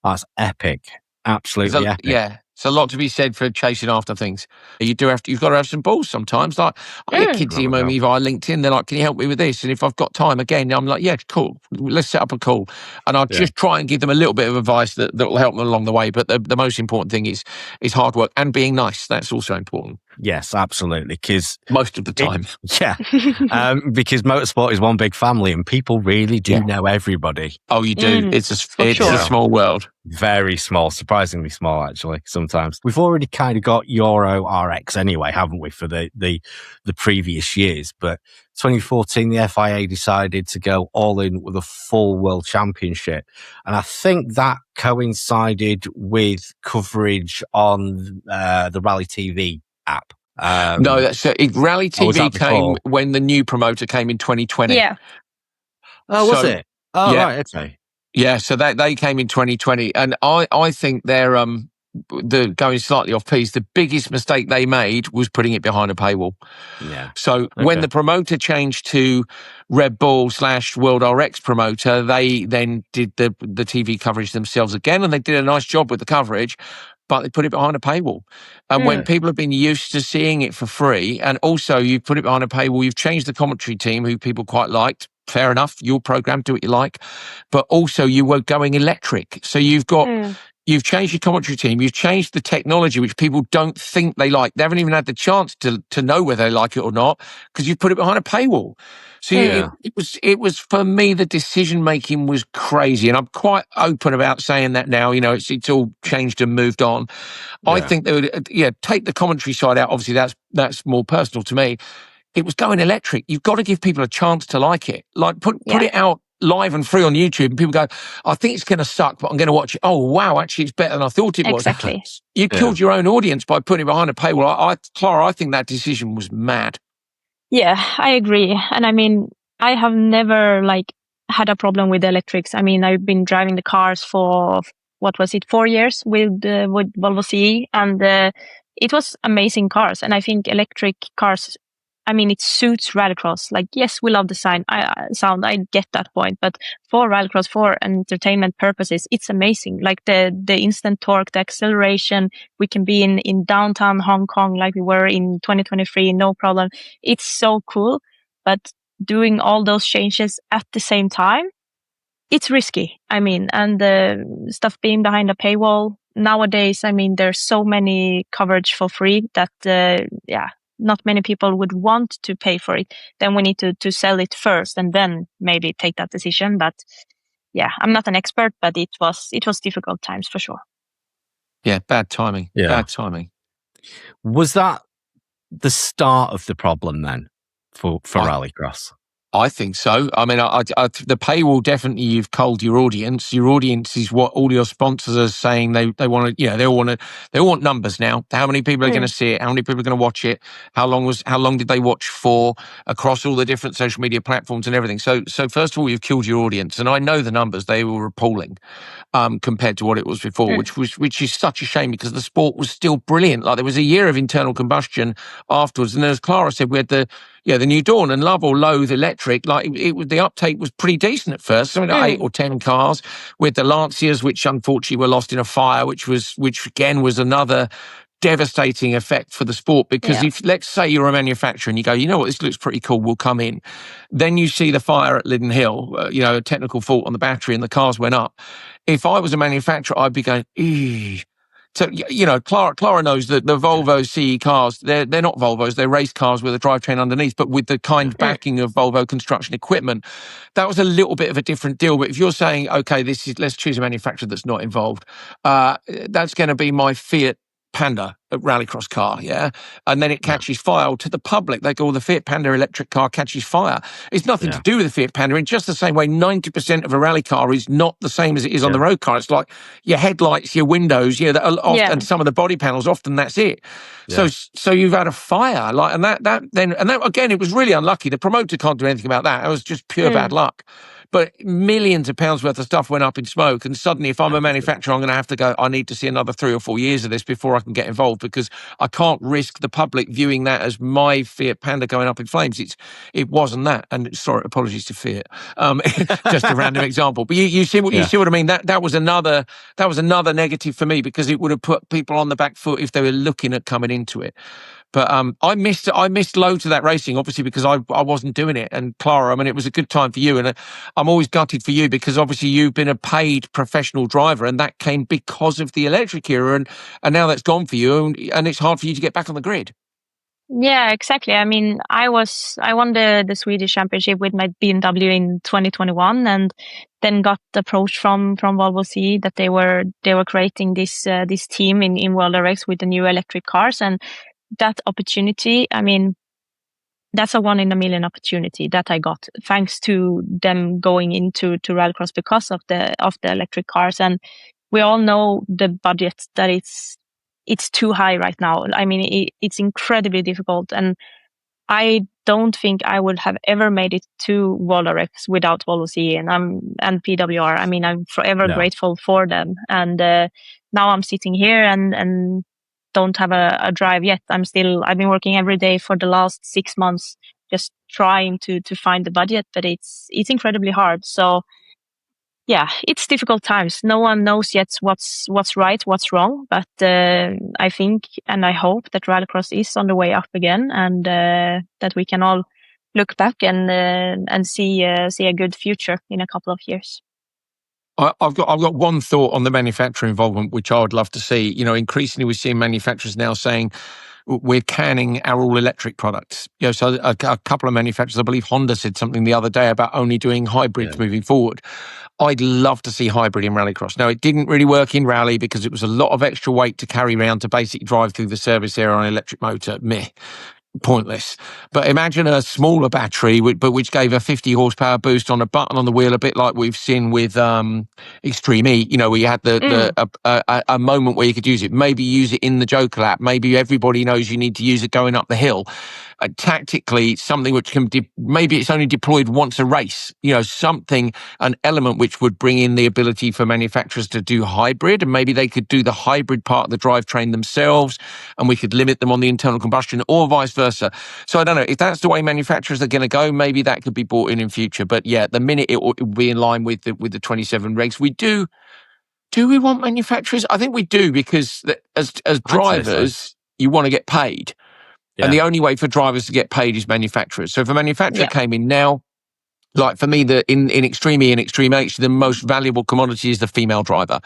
That's epic. Absolutely epic. Yeah. It's a lot to be said for chasing after things. You've got to have some balls sometimes. Like, I get kids email me via LinkedIn. They're like, can you help me with this? And if I've got time, again, I'm like, yeah, cool. Let's set up a call. And I'll just try and give them a little bit of advice that will help them along the way. But the most important thing is hard work and being nice. That's also important. Yes, absolutely. Because most of the time. Because motorsport is one big family and people really do know everybody. Oh, you do. It's a small world. Very small, surprisingly small, actually, sometimes. We've already kind of got Euro RX anyway, haven't we, for the previous years. But 2014, the FIA decided to go all in with a full World Championship. And I think that coincided with coverage on the Rally TV app. No, that's Rally TV came before? when the new promoter came in 2020. Yeah. Oh, was it? Oh, yeah. right. Okay. Yeah, so they came in 2020, and I think they're going slightly off piece. The biggest mistake they made was putting it behind a paywall. Yeah. So when the promoter changed to Red Bull / World RX promoter, they then did the TV coverage themselves again, and they did a nice job with the coverage, but they put it behind a paywall. And when people have been used to seeing it for free, and also you've put it behind a paywall, you've changed the commentary team, who people quite liked. Fair enough, your program, do what you like. But also you were going electric. So you've changed your commentary team, you've changed the technology, which people don't think they like. They haven't even had the chance to know whether they like it or not, because you put it behind a paywall. So it was for me, the decision making was crazy, and I'm quite open about saying that now. It's all changed and moved on. I think they would take the commentary side out. Obviously, that's more personal to me. It was going electric. You've got to give people a chance to like it. Like put it out live and free on YouTube, and people go, I think it's going to suck, but I'm going to watch it. Oh, wow, actually, it's better than I thought it was. Exactly. You killed your own audience by putting it behind a paywall. Klara, I think that decision was mad. Yeah, I agree. And I mean, I have never had a problem with electrics. I mean, I've been driving the cars for, 4 years with Volvo CE, and it was amazing cars. And I think electric cars, I mean, it suits rallycross. Yes, we love the sound. I get that point, but for rallycross, for entertainment purposes, it's amazing. The instant torque, the acceleration. We can be in downtown Hong Kong like we were in 2023, no problem. It's so cool. But doing all those changes at the same time, it's risky. I mean, and the stuff being behind a paywall nowadays. I mean, there's so many coverage for free that not many people would want to pay for it. Then we need to sell it first and then maybe take that decision. But yeah, I'm not an expert, but it was difficult times for sure. Yeah, bad timing. Yeah. Bad timing. Was that the start of the problem then for Rallycross? I think so. I mean, the paywall, definitely you've culled your audience. Your audience is what all your sponsors are saying they want to, they all want numbers now. How many people are going to see it? How many people are going to watch it? How long did they watch for across all the different social media platforms and everything? So first of all, you've killed your audience. And I know the numbers, they were appalling compared to what it was before, which is such a shame because the sport was still brilliant. Like there was a year of internal combustion afterwards. And as Klara said, we had the New Dawn and love or loathe electric. Like the uptake was pretty decent at first. Something like 8 or 10 cars with the Lancias, which unfortunately were lost in a fire, which again was another devastating effect for the sport. Because if, let's say you're a manufacturer and you go, you know what, this looks pretty cool, we'll come in. Then you see the fire at Lydden Hill, a technical fault on the battery and the cars went up. If I was a manufacturer, I'd be going, eee. So, Klara knows that the Volvo CE cars, they're not Volvos, they're race cars with a drivetrain underneath, but with the kind backing of Volvo construction equipment. That was a little bit of a different deal. But if you're saying, okay, let's choose a manufacturer that's not involved, that's going to be my Fiat Panda rallycross car, and then it catches fire to the public. They go, the Fiat Panda electric car catches fire. It's nothing to do with the Fiat Panda. In just the same way, 90% of a rally car is not the same as it is on the road car. It's like your headlights, your windows, and some of the body panels. Often that's it. Yeah. So you've had a fire, and that again, it was really unlucky. The promoter can't do anything about that. It was just pure bad luck. But millions of pounds worth of stuff went up in smoke. And suddenly, if I'm a manufacturer, I'm going to have to go, I need to see another 3 or 4 years of this before I can get involved, because I can't risk the public viewing that as my Fiat Panda going up in flames. It wasn't that. And sorry, apologies to Fiat. Just a random example. But you see what I mean? That was another negative for me, because it would have put people on the back foot if they were looking at coming into it. But I missed loads of that racing, obviously, because I wasn't doing it. And Klara, I mean, it was a good time for you. And I'm always gutted for you, because obviously you've been a paid professional driver, and that came because of the electric era. And now that's gone for you, and it's hard for you to get back on the grid. Yeah, exactly. I mean, I won the Swedish championship with my BMW in 2021, and then got approached from Volvo CE that they were creating this team in World Rallycross with the new electric cars. And that opportunity, I mean, that's a 1 in a million opportunity that I got, thanks to them going into rallycross because of the electric cars. And we all know the budget that it's it's too high right now. I mean, it's incredibly difficult, and I don't think I would have ever made it to World Rallycross without Volvo CE and PWR. I mean, I'm forever grateful for them. And now I'm sitting here and don't have a drive yet. I've been working every day for the last 6 months, just trying to find the budget, but it's incredibly hard. So yeah, it's difficult times. No one knows yet what's right, what's wrong. But I think and I hope that Rallycross is on the way up again, and that we can all look back and see a good future in a couple of years. I've got one thought on the manufacturer involvement, which I would love to see. You know, increasingly we're seeing manufacturers now saying we're canning our all-electric products. You know, so a couple of manufacturers, I believe Honda said something the other day about only doing hybrids moving forward. I'd love to see hybrid in Rallycross. Now, it didn't really work in Rally because it was a lot of extra weight to carry around to basically drive through the service area on an electric motor. Pointless. But imagine a smaller battery, but which gave a 50 horsepower boost on a button on the wheel, a bit like we've seen with Extreme E. You know, where you had a moment where you could use it. Maybe use it in the Joker lap. Maybe everybody knows you need to use it going up the hill. Tactically, something which can maybe it's only deployed once a race. You know, an element which would bring in the ability for manufacturers to do hybrid, and maybe they could do the hybrid part of the drivetrain themselves, and we could limit them on the internal combustion, or vice versa. So I don't know if that's the way manufacturers are going to go. Maybe that could be brought in future. But yeah, the minute it will be in line with the 27 regs, we do. Do we want manufacturers? I think we do, because as drivers, you want to get paid. Yeah. And the only way for drivers to get paid is manufacturers. So if a manufacturer came in now, like for me, in Extreme E and Extreme H, the most valuable commodity is the female driver,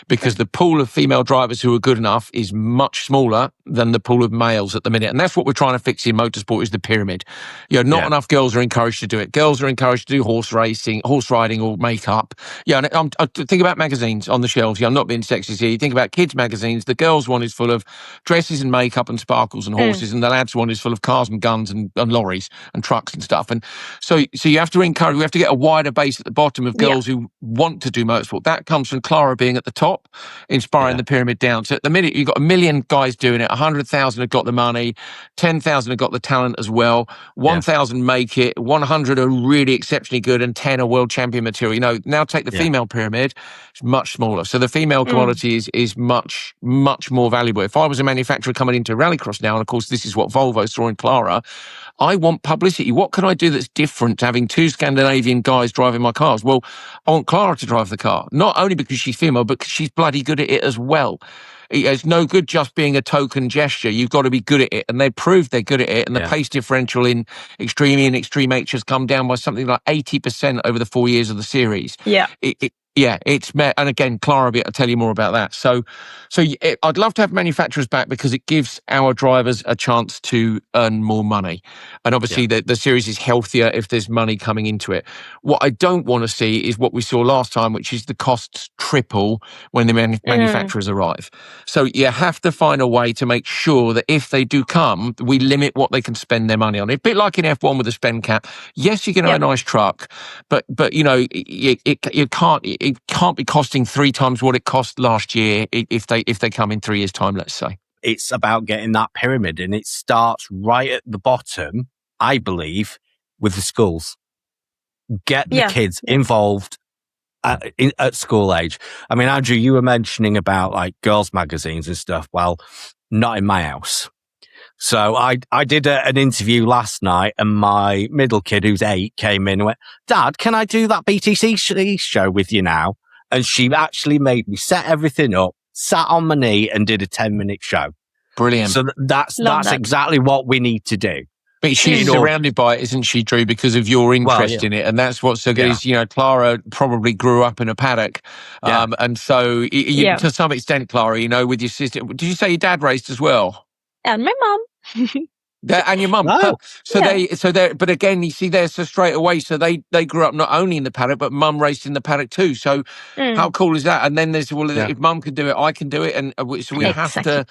because the pool of female drivers who are good enough is much smaller than the pool of males at the minute. And that's what we're trying to fix in motorsport, is the pyramid. You know, not enough girls are encouraged to do it. Girls are encouraged to do horse racing, horse riding, or makeup. Yeah, and I think about magazines on the shelves. Yeah, I'm not being sexist here. You think about kids' magazines, the girls' one is full of dresses and makeup and sparkles and horses, and the lads' one is full of cars and guns and lorries and trucks and stuff. And so you have to we have to get a wider base at the bottom of girls who want to do motorsport. That comes from Klara being at the top, inspiring the pyramid down. So at the minute, you've got 1 million guys doing it, 100,000 have got the money, 10,000 have got the talent as well, 1,000 make it, 100 are really exceptionally good, and 10 are world champion material. You know, now take the female pyramid, it's much smaller. So the female commodity is much, much more valuable. If I was a manufacturer coming into Rallycross now, and of course this is what Volvo saw in Klara, I want publicity. What can I do that's different to having two Scandinavian guys driving my cars? Well, I want Klara to drive the car, not only because she's female, but because she's bloody good at it as well. It's no good just being a token gesture. You've got to be good at it. And they proved they're good at it. And the pace differential in Extreme E and Extreme H has come down by something like 80% over the 4 years of the series. Yeah. It's met, and again, Klara will be able to tell you more about that. So I'd love to have manufacturers back, because it gives our drivers a chance to earn more money. And obviously the series is healthier if there's money coming into it. What I don't want to see is what we saw last time, which is the costs triple when the manufacturers arrive. So you have to find a way to make sure that if they do come, we limit what they can spend their money on. A bit like in F1 with the spend cap. Yes, you can have a nice truck, but you know, it can't be costing 3 times what it cost last year if they come in 3 years' time, let's say. It's about getting that pyramid, and it starts right at the bottom, I believe, with the schools. Get the kids involved at school age. I mean, Andrew, you were mentioning about like girls' magazines and stuff. Well, not in my house. So I did an interview last night, and my middle kid, who's 8, came in and went, "Dad, can I do that BTC show with you now?" And she actually made me set everything up, sat on my knee, and did a 10-minute show. Brilliant. So that's exactly what we need to do. But she's surrounded by it, isn't she, Drew, because of your interest in it. And that's what's so good is, you know, Klara probably grew up in a paddock. And so to some extent, Klara, you know, with your sister, did you say your dad raced as well? And my mum. And your mum. Oh. But again, you see there, so straight away, so they grew up not only in the paddock, but mum raced in the paddock too. So how cool is that? And then there's, if mum can do it, I can do it. And so we have to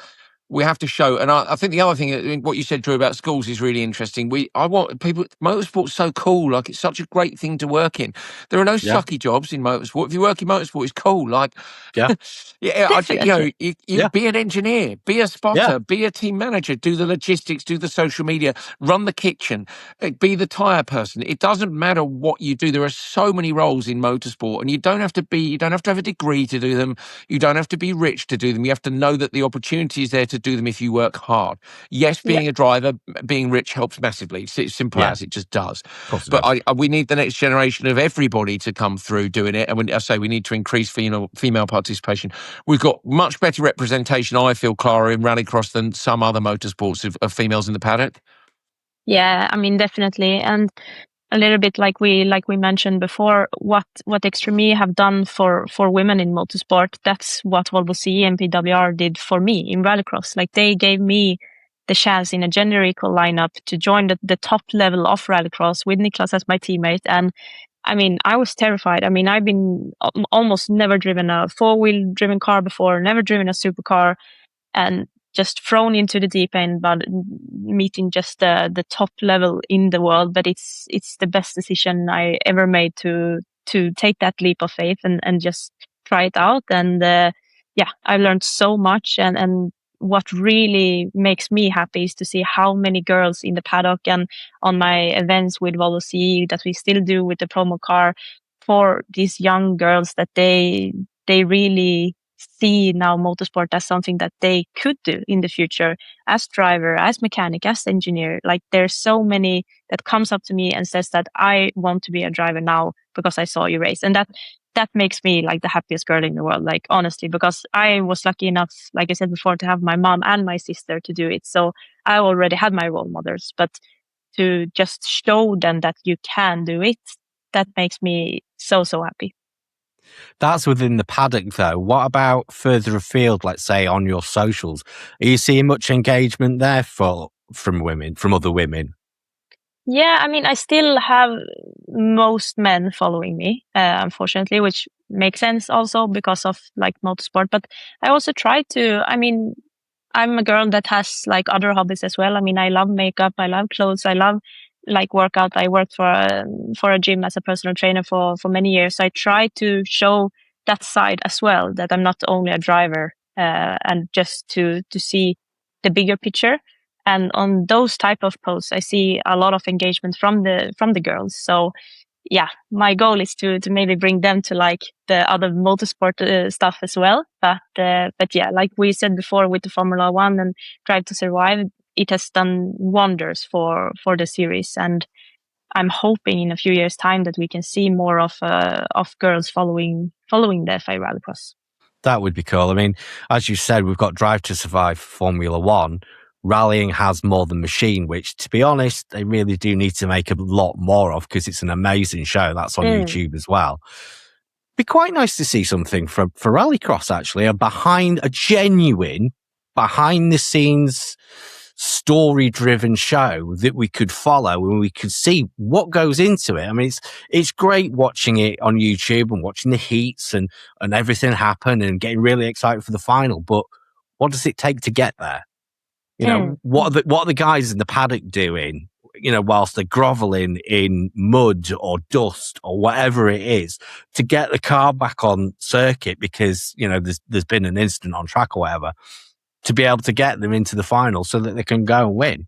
we have to show, and I think the other thing, what you said, Drew, about schools is really interesting. I want people. Motorsport's so cool. Like, it's such a great thing to work in. There are no sucky jobs in motorsport. If you work in motorsport, it's cool. Like, Yeah. you be an engineer, be a spotter, be a team manager, do the logistics, do the social media, run the kitchen, be the tire person. It doesn't matter what you do. There are so many roles in motorsport, and you don't have to have a degree to do them. You don't have to be rich to do them. You have to know that the opportunity is there to do them if you work hard. Yes, being a driver, being rich helps massively. It's simple as it just does. But we need the next generation of everybody to come through doing it. And when I say we need to increase female participation, we've got much better representation, I feel, Klara, in rallycross than some other motorsports of females in the paddock. Yeah, I mean, definitely. And a little bit like we mentioned before, what Extreme have done for women in motorsport, that's what Volvo CE and PWR did for me in rallycross. Like, they gave me the chance in a gender equal lineup to join the top level of rallycross with Niklas as my teammate. And I mean, I was terrified. I mean, I've been almost never driven a 4-wheel driven car before, never driven a supercar, and just thrown into the deep end, but meeting just the top level in the world. But it's the best decision I ever made to take that leap of faith and just try it out. And I learned so much. And what really makes me happy is to see how many girls in the paddock and on my events with Volvo CE that we still do with the promo car for these young girls, that they really see now motorsport as something that they could do in the future as driver, as mechanic, as engineer. Like, there's so many that comes up to me and says that I want to be a driver now because I saw you race. And that makes me like the happiest girl in the world, like, honestly, because I was lucky enough, like I said before, to have my mom and my sister to do it. So I already had my role models, but to just show them that you can do it, that makes me so happy. That's within the paddock, though. What about further afield, let's say on your socials? Are you seeing much engagement there from other women? Yeah, I mean, I still have most men following me, unfortunately, which makes sense also because of like motorsport. But I also try to, I mean, I'm a girl that has like other hobbies as well. I mean, I love makeup, I love clothes, I love like workout. I worked for a gym as a personal trainer for many years. So I try to show that side as well, that I'm not only a driver, and just to see the bigger picture. And on those type of posts, I see a lot of engagement from the girls. So yeah, my goal is to maybe bring them to like the other motorsport stuff as well. But yeah, like we said before with the Formula One and Drive to Survive, it has done wonders for the series. And I'm hoping in a few years' time that we can see more of girls following the FI Rallycross. That would be cool. I mean, as you said, we've got Drive to Survive Formula One. Rallying has More Than Machine, which, to be honest, they really do need to make a lot more of because it's an amazing show. That's on YouTube as well. Be quite nice to see something for Rallycross, actually, a genuine behind-the-scenes story-driven show that we could follow and we could see what goes into it. I mean, it's great watching it on YouTube and watching the heats and everything happen and getting really excited for the final. But what does it take to get there? You know, what are the guys in the paddock doing, you know, whilst they're groveling in mud or dust or whatever it is to get the car back on circuit because, you know, there's been an incident on track or whatever, to be able to get them into the final so that they can go and win.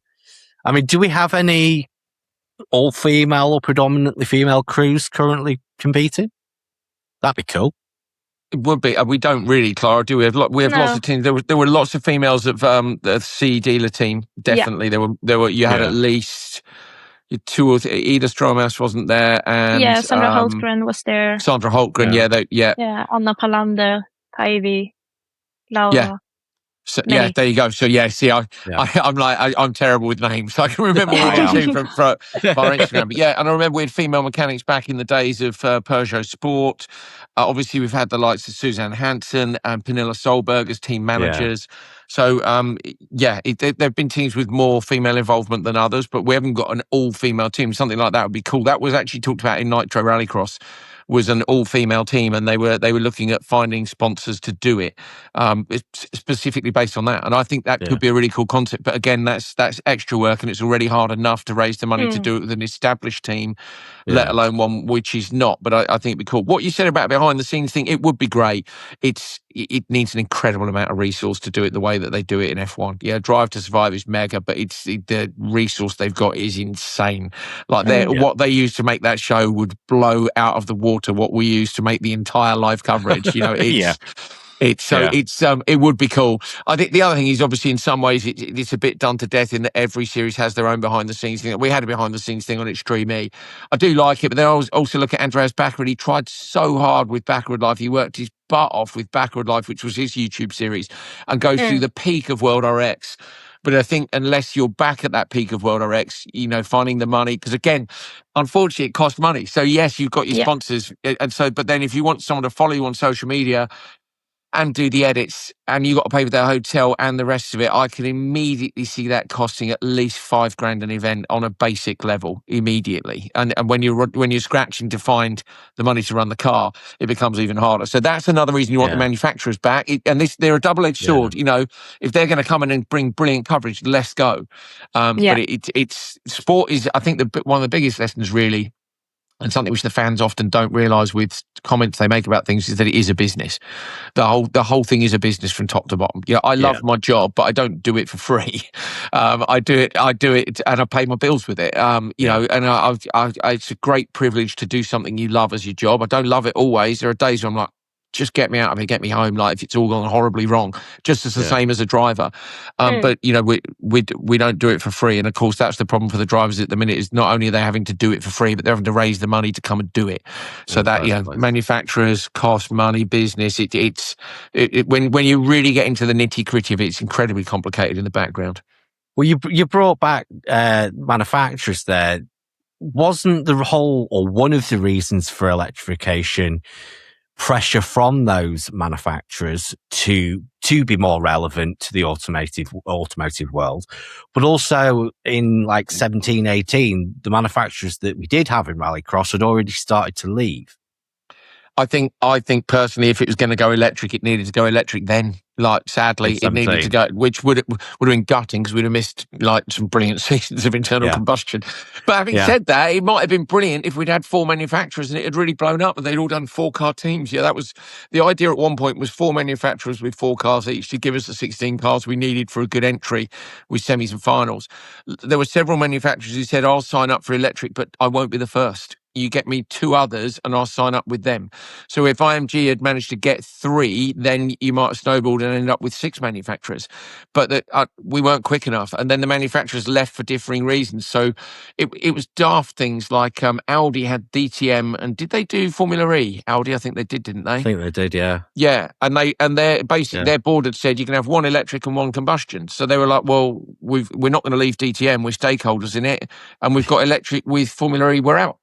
I mean, do we have any all-female or predominantly female crews currently competing? That'd be cool. It would be. We don't really, Klara, do we? We have lots of teams. There were lots of females of the C dealer team. Definitely, there were. You had at least 2 or 3. Ida Stromas wasn't there, and Sandra Holtgren was there. Sandra Holtgren, Anna Palander, Päivi, Laura. Yeah. So, there you go. So I'm terrible with names. I can remember all the team from our Instagram. But and I remember we had female mechanics back in the days of Peugeot Sport. Obviously, we've had the likes of Suzanne Hansen and Petter Solberg as team managers. So there have been teams with more female involvement than others, but we haven't got an all-female team. Something like that would be cool. That was actually talked about in Nitro Rallycross was an all-female team, and they were looking at finding sponsors to do it, specifically based on that. And I think that could be a really cool concept. But again, that's extra work, and it's already hard enough to raise the money to do it with an established team, let alone one which is not. But I think it'd be cool. What you said about behind the scenes thing, it would be great. It needs an incredible amount of resource to do it the way that they do it in F1. Yeah, Drive to Survive is mega, but the resource they've got is insane. Like what they use to make that show would blow out of the water what we use to make the entire live coverage. You know, it would be cool. I think the other thing is, obviously, in some ways it's a bit done to death in that every series has their own behind the scenes thing. We had a behind the scenes thing on Extreme E. I do like it, but then I also look at Andreas Backward. He tried so hard with Backward Life. He worked his butt off with Backward Life, which was his YouTube series, and goes through the peak of World RX. But I think unless you're back at that peak of World RX, you know, finding the money, because again, unfortunately, it costs money. So yes, you've got your sponsors, and so, but then if you want someone to follow you on social media and do the edits, and you got to pay for their hotel and the rest of it, I can immediately see that costing at least $5,000 an event on a basic level immediately. And when you're scratching to find the money to run the car, it becomes even harder. So that's another reason you want the manufacturers back. They're a double-edged sword. You know, if they're going to come in and bring brilliant coverage, let's go. But it's sport is, I think, one of the biggest lessons really. And something which the fans often don't realise with comments they make about things is that it is a business. The whole thing is a business from top to bottom. Yeah, I love my job, but I don't do it for free. I do it, and I pay my bills with it. You know, and it's a great privilege to do something you love as your job. I don't love it always. There are days where I'm like, just get me out of here, get me home. Like if it's all gone horribly wrong, just as the same as a driver. But you know, we don't do it for free, and of course that's the problem for the drivers at the minute. Is not only are they having to do it for free, but they're having to raise the money to come and do it. So that manufacturers cost money, business. When you really get into the nitty gritty of it, it's incredibly complicated in the background. Well, you brought back manufacturers there. Wasn't the whole or one of the reasons for electrification pressure from those manufacturers to be more relevant to the automotive world, but also in like 17, 18, the manufacturers that we did have in Rallycross had already started to leave? I think personally, if it was going to go electric, it needed to go electric then. Like, sadly, it needed to go, which would have been gutting because we'd have missed like some brilliant seasons of internal combustion. But having said that, it might have been brilliant if we'd had 4 manufacturers and it had really blown up and they'd all done 4-car teams. Yeah, that was the idea at one point, was 4 manufacturers with 4 cars each to give us the 16 cars we needed for a good entry with semis and finals. There were several manufacturers who said, I'll sign up for electric, but I won't be the first. You get me 2 others and I'll sign up with them. So if IMG had managed to get 3, then you might have snowballed and ended up with 6 manufacturers. But we weren't quick enough. And then the manufacturers left for differing reasons. So it was daft things like Audi had DTM, and did they do Formula E? Audi, I think they did, didn't they? I think they did, yeah. Yeah, and their board had said you can have 1 electric and 1 combustion. So they were like, well, we're not going to leave DTM, we're stakeholders in it, and we've got electric with Formula E, we're out.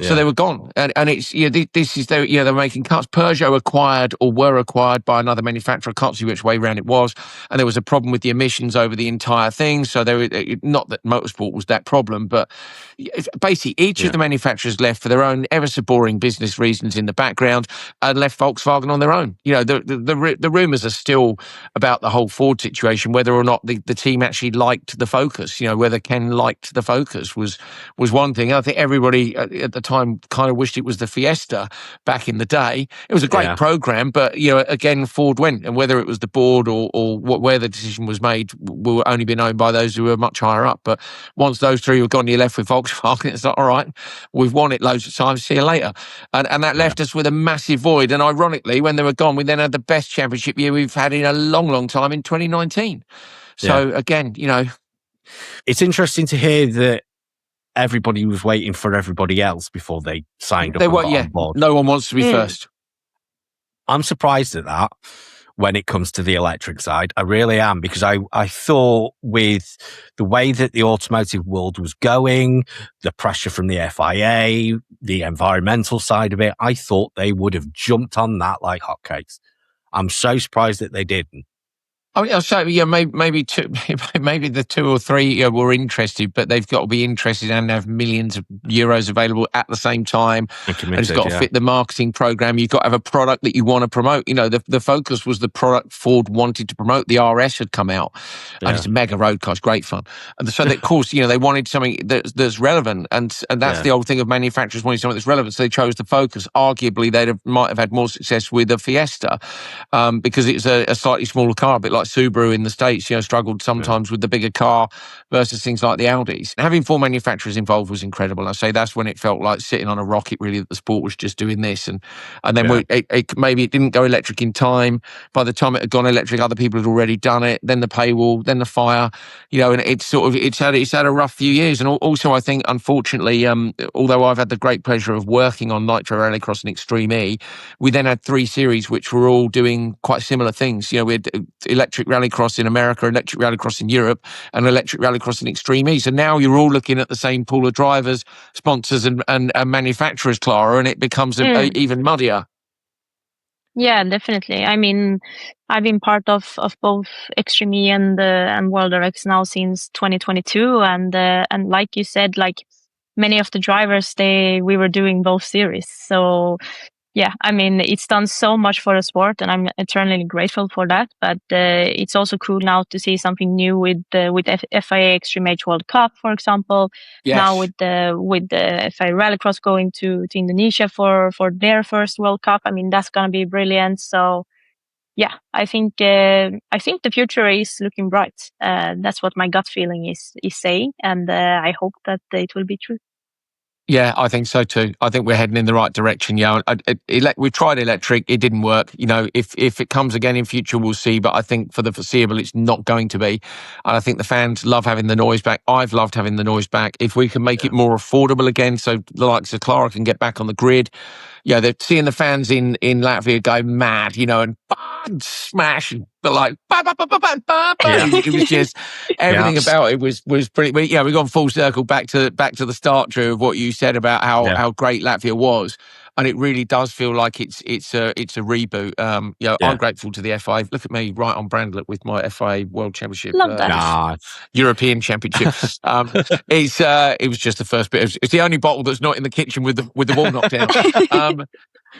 So they were gone, and it's this is they're making cuts. Peugeot were acquired by another manufacturer. I can't see which way round it was, and there was a problem with the emissions over the entire thing. So they were, not that Motorsport was that problem, but basically each of the manufacturers left for their own ever so boring business reasons in the background, and left Volkswagen on their own. You know, the rumours are still about the whole Ford situation, whether or not the team actually liked the Focus. You know, whether Ken liked the Focus was one thing. I think everybody at the time kind of wished it was the Fiesta back in the day. It was a great program, but you know, again, Ford went, and whether it was the board or where the decision was made will only be known by those who were much higher up. But once those 3 were gone, you're left with Volkswagen. It's like, all right, we've won it loads of times, see you later. And that left us with a massive void. And ironically, when they were gone, we then had the best championship year we've had in a long, long time in 2019. So again, you know, it's interesting to hear that everybody was waiting for everybody else before they signed up. They were, on board. No one wants to be first. I'm surprised at that when it comes to the electric side. I really am, because I thought with the way that the automotive world was going, the pressure from the FIA, the environmental side of it, I thought they would have jumped on that like hotcakes. I'm so surprised that they didn't. I mean, I'll say, yeah, maybe two, maybe the 2 or 3 were interested, but they've got to be interested and have millions of euros available at the same time. And it's got to fit the marketing program. You've got to have a product that you want to promote. The focus was the product Ford wanted to promote. The RS had come out, and it's a mega road car. It's great fun. And so, of course, they wanted something that's relevant, and that's the old thing of manufacturers wanting something that's relevant. So they chose the Focus. Arguably, might have had more success with the Fiesta because it's a slightly smaller car, a bit like Subaru in the States, struggled sometimes with the bigger car versus things like the Audis. Having 4 manufacturers involved was incredible. I say that's when it felt like sitting on a rocket, really, that the sport was just doing this. And then maybe it didn't go electric in time. By the time it had gone electric, other people had already done it. Then the paywall, then the fire, and it's had a rough few years. And also, I think, unfortunately, although I've had the great pleasure of working on Nitro Rallycross and Extreme E, we then had 3 series which were all doing quite similar things. We had electric rallycross in America, electric rallycross in Europe, and electric rallycross in Extreme E. So now you're all looking at the same pool of drivers, sponsors, and manufacturers, Klara, and it becomes even muddier. Yeah, definitely. I mean, I've been part of both Extreme E and World Rx now since 2022, and like you said, like many of the drivers, we were doing both series. So yeah, I mean, it's done so much for the sport, and I'm eternally grateful for that. But it's also cool now to see something new with FIA Extreme H World Cup, for example. Yes. Now with the FIA Rallycross going to Indonesia for their first World Cup. I mean, that's gonna be brilliant. So yeah, I think the future is looking bright. That's what my gut feeling is saying, and I hope that it will be true. Yeah, I think so too. I think we're heading in the right direction. Yeah, we tried electric; it didn't work. If it comes again in future, we'll see. But I think for the foreseeable, it's not going to be. And I think the fans love having the noise back. I've loved having the noise back. If we can make it more affordable again, so the likes of Klara can get back on the grid. Yeah, they're seeing the fans in Latvia go mad, and smash, but like, it was just everything about it was pretty. Yeah, we've gone full circle back to the start, Drew, of what you said about how great Latvia was, and it really does feel like it's a reboot. I'm grateful to the FIA. Look at me, right on brand with my FIA World Championship, Love that. European Championship. It was just the first bit. It's the only bottle that's not in the kitchen with the wall knocked down.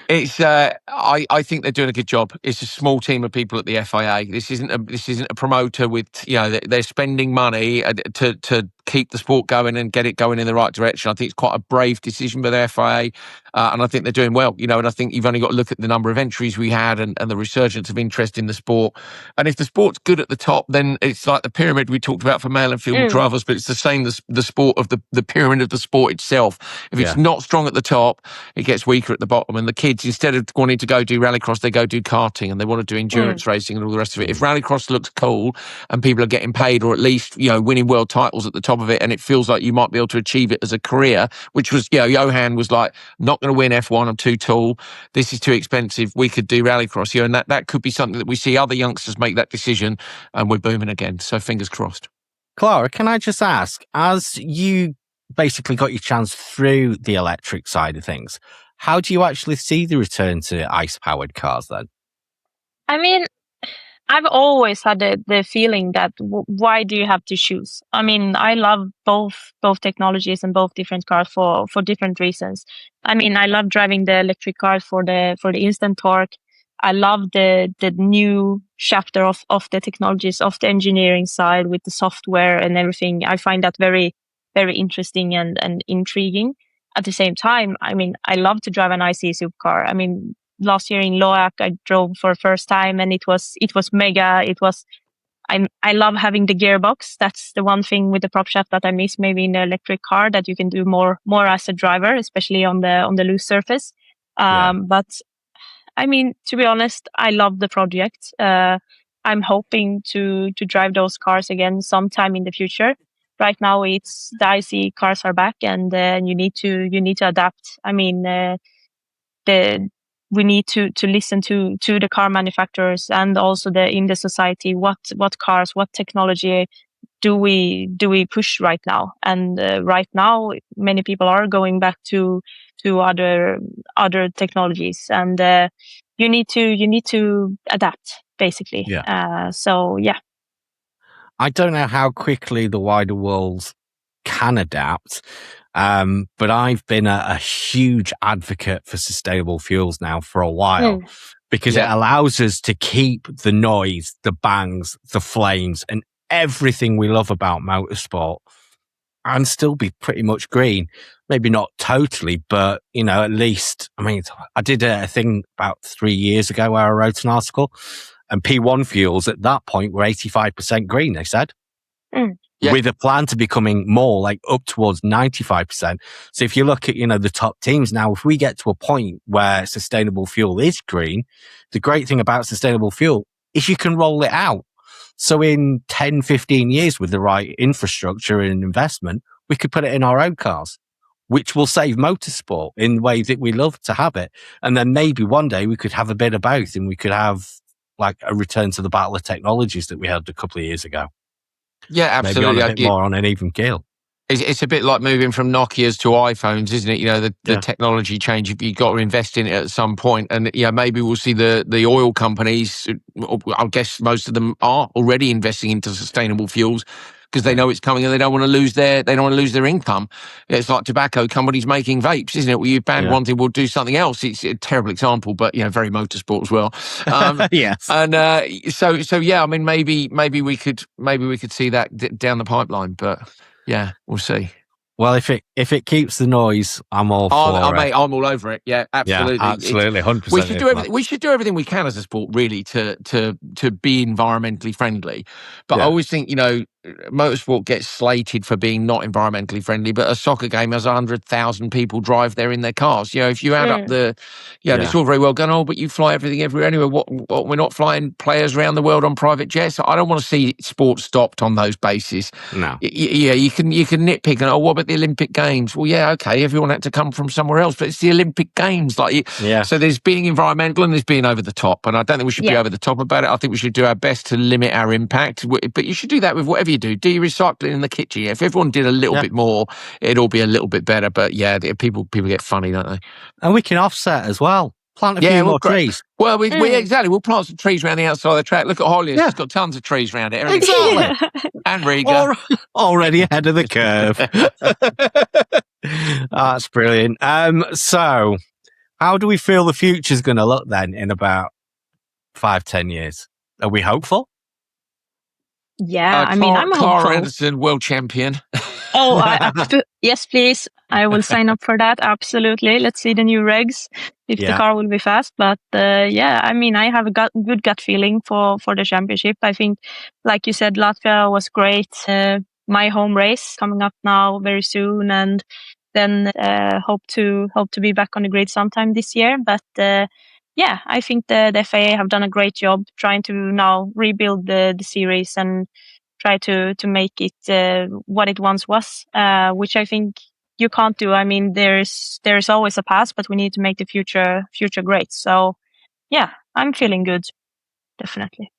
I think they're doing a good job. It's a small team of people at the FIA. This isn't a promoter with they're spending money to keep the sport going and get it going in the right direction. I think it's quite a brave decision by the FIA, and I think they're doing well. And I think you've only got to look at the number of entries we had and the resurgence of interest in the sport. And if the sport's good at the top, then it's like the pyramid we talked about for male and female drivers, but it's the same as the sport of the pyramid of the sport itself. If it's not strong at the top, it gets weaker at the bottom. And the kids, instead of wanting to go do rallycross, they go do karting and they want to do endurance racing and all the rest of it. If rallycross looks cool and people are getting paid, or at least winning world titles at the top of it, and it feels like you might be able to achieve it as a career, which was Johan was like, not going to win F1, I'm too tall, this is too expensive, we could do rallycross, and that could be something that we see other youngsters make that decision, and we're booming again. So fingers crossed. Klara, can I just ask, as you basically got your chance through the electric side of things, how do you actually see the return to ice-powered cars then? I mean, I've always had the feeling that why do you have to choose? I mean, I love both technologies and both different cars for different reasons. I mean, I love driving the electric cars for the instant torque. I love the new chapter of the technologies, of the engineering side with the software and everything. I find that very, very interesting and intriguing. At the same time, I mean, I love to drive an IC supercar. I mean, last year in Loeb, I drove for the first time, and it was mega. I love having the gearbox. That's the one thing with the prop shaft that I miss maybe in the electric car, that you can do more as a driver, especially on the loose surface. But I mean, to be honest, I love the project. I'm hoping to drive those cars again sometime in the future. Right now, it's the IC cars are back, and you need to adapt. I mean, we need to listen to the car manufacturers and also in the society. What cars, what technology do we push right now? And right now, many people are going back to other technologies, and you need to adapt basically. So yeah. I don't know how quickly the wider world can adapt, but I've been a huge advocate for sustainable fuels now for a while because it allows us to keep the noise, the bangs, the flames, and everything we love about motorsport and still be pretty much green. Maybe not totally, but, you know, at least, I mean, I did a thing about 3 years ago where I wrote an article, and P1 fuels at that point were 85% green, they said. With a plan to becoming more like up towards 95%. So if you look at, you know, the top teams now, if we get to a point where sustainable fuel is green, the great thing about sustainable fuel is you can roll it out. So in 10, 15 years with the right infrastructure and investment, we could put it in our own cars, which will save motorsport in the way that we love to have it. And then maybe one day we could have a bit of both and we could have like a return to the battle of technologies that we had a couple of years ago. Yeah, absolutely. Maybe on a bit more on an even keel. It's a bit like moving from Nokias to iPhones, isn't it? You know, the technology change, you've got to invest in it at some point. And yeah, maybe we'll see the oil companies, I guess most of them are already investing into sustainable fuels because they know it's coming and they don't want to lose their income. It's like tobacco companies making vapes, isn't it? Well, you've banned one thing, we'll do something else. It's a terrible example, but you know, very motorsport as well. Yes. And so yeah, I mean, maybe we could see that down the pipeline, but yeah, we'll see. Well, if it keeps the noise, I'm all for it. Mate, I'm all over it. Yeah, absolutely. Yeah, absolutely, 100%. We should do everything. We should do everything we can as a sport, really, to be environmentally friendly. But I always think, you know, motorsport gets slated for being not environmentally friendly, but a soccer game has 100,000 people drive there in their cars. You know, if you add up it's all very well going, oh, but you fly everything everywhere anyway. What we're not flying players around the world on private jets. I don't want to see sports stopped on those bases. No. Yeah, you can nitpick and what about the Olympic Games? Well, yeah, okay, everyone had to come from somewhere else, but it's the Olympic Games. So there's being environmental and there's being over the top, and I don't think we should be over the top about it. I think we should do our best to limit our impact, but you should do that with whatever you do. Do your recycling in the kitchen. If everyone did a little bit more, it'd all be a little bit better. But yeah, people get funny, don't they? And we can offset as well. Plant a few more trees. Well, we exactly. We'll plant some trees around the outside of the track. Look at Hollis. It's got tons of trees around it. Exactly. And Riga. Already ahead of the curve. That's brilliant. So how do we feel the future's going to look then in about 5-10 years? Are we hopeful? Yeah, I mean, I'm Klara hopeful. Andersson, world champion. Yes, please. I will sign up for that. Absolutely. Let's see the new regs if the car will be fast. But I mean, I have a good gut feeling for the championship. I think, like you said, Latvia was great. My home race coming up now very soon, and then hope to be back on the grid sometime this year. But I think the FIA have done a great job trying to now rebuild the series and try to make it what it once was, which I think you can't do. I mean, there's always a past, but we need to make the future great. So, yeah, I'm feeling good, definitely.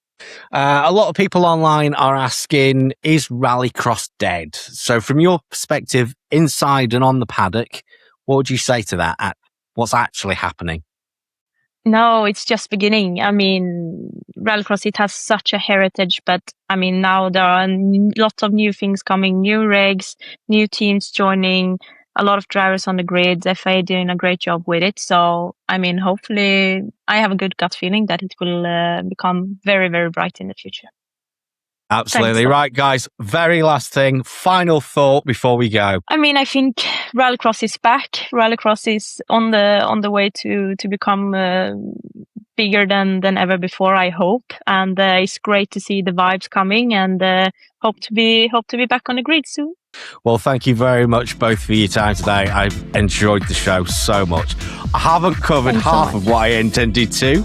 A lot of people online are asking, is Rallycross dead? So from your perspective, inside and on the paddock, what would you say to that? What's actually happening? No, it's just beginning. I mean, Rallycross, it has such a heritage, but I mean, now there are lots of new things coming, new regs, new teams joining, a lot of drivers on the grid, FIA doing a great job with it. So, I mean, hopefully I have a good gut feeling that it will become very, very bright in the future. Absolutely. Thanks. Right, guys. Very last thing. Final thought before we go. I mean, I think Rallycross is back. Rallycross is on the way to become bigger than ever before, I hope. And it's great to see the vibes coming, and hope to be back on the grid soon. Well, thank you very much both for your time today. I've enjoyed the show so much. I haven't covered half of what I intended to,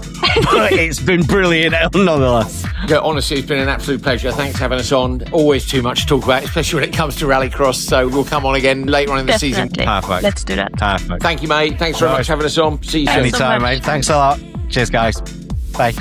but it's been brilliant nonetheless. Yeah, honestly, it's been an absolute pleasure. Thanks for having us on. Always too much to talk about, especially when it comes to Rallycross. So we'll come on again later on in the season. Perfect. Let's do that. Perfect. Thank you, mate. Thanks very much for having us on. See you soon. Anytime, mate. Thanks a lot. Cheers, guys. Bye.